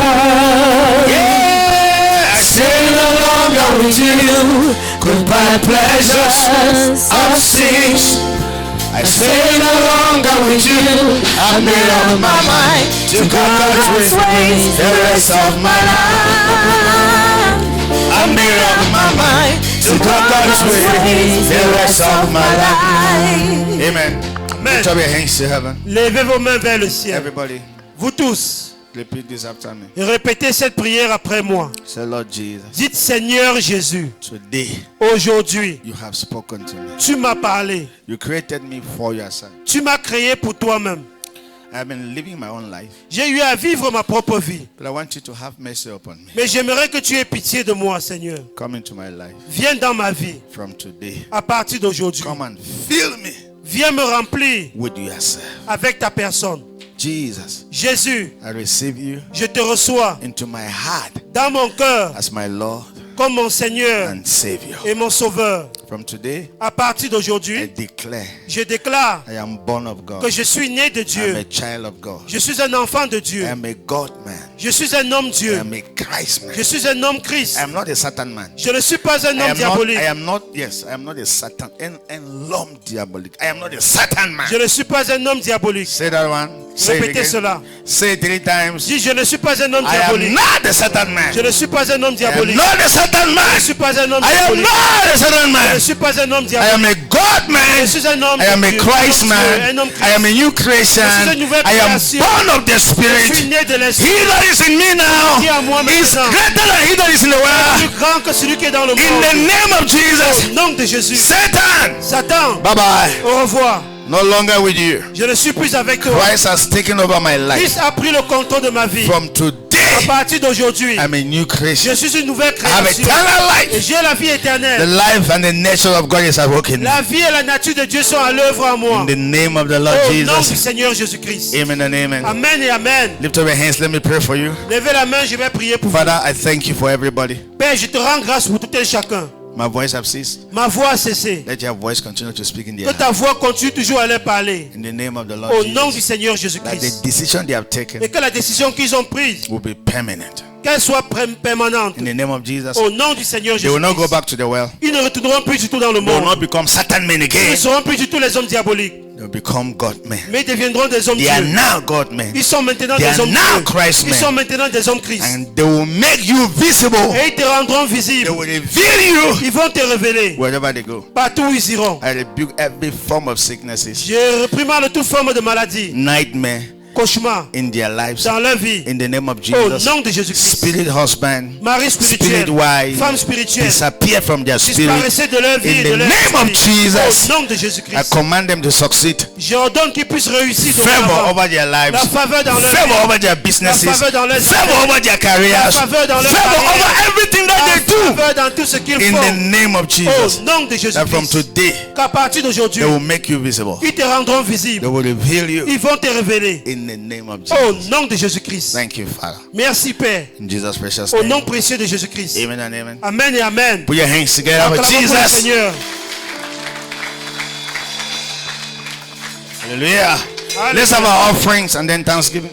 world. Yeah, I stay no longer with you. Goodbye pleasures of things. I stay no longer with you. I made up my mind to go God's way the rest of my life. I made up my mind to go God's way the rest of my life. Amen. Lift up your hands to heaven. Levez vos mains vers le ciel. Everybody, Vous tous, repeat this after me. et répétez cette prière après moi. Say, Lord Jesus, Dites, Seigneur Jésus, today aujourd'hui, you have spoken to me. tu m'as parlé. You created me for yourself. Tu m'as créé pour toi-même. I have been living my own life, J'ai eu à vivre ma propre vie. but I want you to have mercy upon me. Mais j'aimerais que tu aies pitié de moi, Seigneur. Come into my life Viens dans ma vie from today. à partir d'aujourd'hui. Come and fill me Viens me remplir with yourself. avec ta personne. Jesus, Jésus, I receive you je te reçois into my heart dans mon cœur as my Lord comme mon Seigneur and Savior. et mon Sauveur. From today, À partir I d'aujourd'hui, declare je déclare I am born of God. que je suis né de I am Dieu. a child of God. Je suis un enfant de I Dieu. am a God man. Je suis un homme I Dieu. am a Christ man. Je suis un homme Christ. I am not a Satan man. Je ne suis pas un I homme am diabolique. not, yes, I am not a Satan and lom diabolic. I am not a Satan man. Je ne suis pas un homme diabolique. Say that one. Say it Répétez again. cela. Say it 3 times. Dis, je ne suis pas un homme I am diabolique. not a Satan man. Je ne suis pas un homme I am diabolique. not a Satan Je ne man. suis pas un homme I am diabolique. not a Satan Je man. ne suis pas un homme I diabolique. am a God man. Je suis un homme I am de a Dieu, Christ un man. homme I am a new creation. Je suis une nouvelle I am création. born of the Je suis Spirit. né de l'esprit. He that is in me now Qui est en moi is maintenant. greater than he that is in the world. Plus grand que celui qui est dans le In the monde. name of Jesus, Au nom de Jésus. Satan, Satan, bye bye. au revoir. No longer with you. Je ne suis plus avec toi. Christ has taken over my life. Christ a pris le contrôle de ma vie. From À today, partir d'aujourd'hui, I'm a new je creation. suis une nouvelle I have création. eternal Et life. j'ai la vie The éternelle. life and the nature of God is awoken. La vie et la nature de Dieu sont à l'œuvre en moi. In the name of the Lord Au nom du Jesus. Seigneur Jésus-Christ. Amen and amen. Amen et amen. Lift up your hands. Let me pray for you. Levez la main, je vais prier pour vous. Father, I thank you for everybody. Père, je te rends grâce pour tout et chacun. My voice have ceased. Ma voix a cessé. Let your voice continue to speak in the Que air. ta voix continue toujours à leur parler. In the name of the Lord Au nom du Jesus. Seigneur That Jésus-Christ. the decision they have taken Et que la décision qu'ils ont prise, will be permanent. qu'elle soit permanente. In the name of Jesus. Au nom du Seigneur They will not go Jésus-Christ. back to the well. Ils ne retourneront plus du tout dans le They will monde. not become Satan men Ils again. ne seront plus du tout les hommes diaboliques. They will become God men. Mais ils deviendront des hommes They are Dieu. now God men. Ils sont maintenant They des are hommes now Dieu. Christ Ils men. sont maintenant des hommes Christ. And they will make you visible. Et ils te rendront They visible. will reveal you Ils vont te révéler. wherever they go. Partout où ils iront. I rebuke every form of sicknesses, Je réprimande toute forme de maladie, nightmare cauchemar in their lives. dans leur vie. In the name of Au Jesus. nom de Jésus-Christ. Spirit husband, Mari spirit spirituel, wife, femme spirituelle, disappear from their spirit. disparaissez de leur vie In et de the leur name of esprit. Jesus, Au nom de I Jésus-Christ. command them to succeed. J'ordonne qu'ils puissent réussir Favor dorénavant. over their lives. La faveur dans leur Favor vie. over their businesses. La faveur dans leurs Favor over their careers. La faveur dans leur Favor carrière. over everything that La they do. faveur dans tout ce qu'ils In the font. name of Au Jesus. nom de That from Jésus-Christ. today, Qu'à partir d'aujourd'hui, they will make you visible. ils te rendront They visible. will reveal you Ils vont te révéler. in the name of Au Jesus. nom de Jésus-Christ. Thank you, Father. Merci Père. In Jesus' precious Au nom name. précieux de Jésus-Christ. Amen and amen. Amen et amen. Put your hands together for Acclamons pour le Jesus. Seigneur. Hallelujah. Let's have our offerings and then thanksgiving.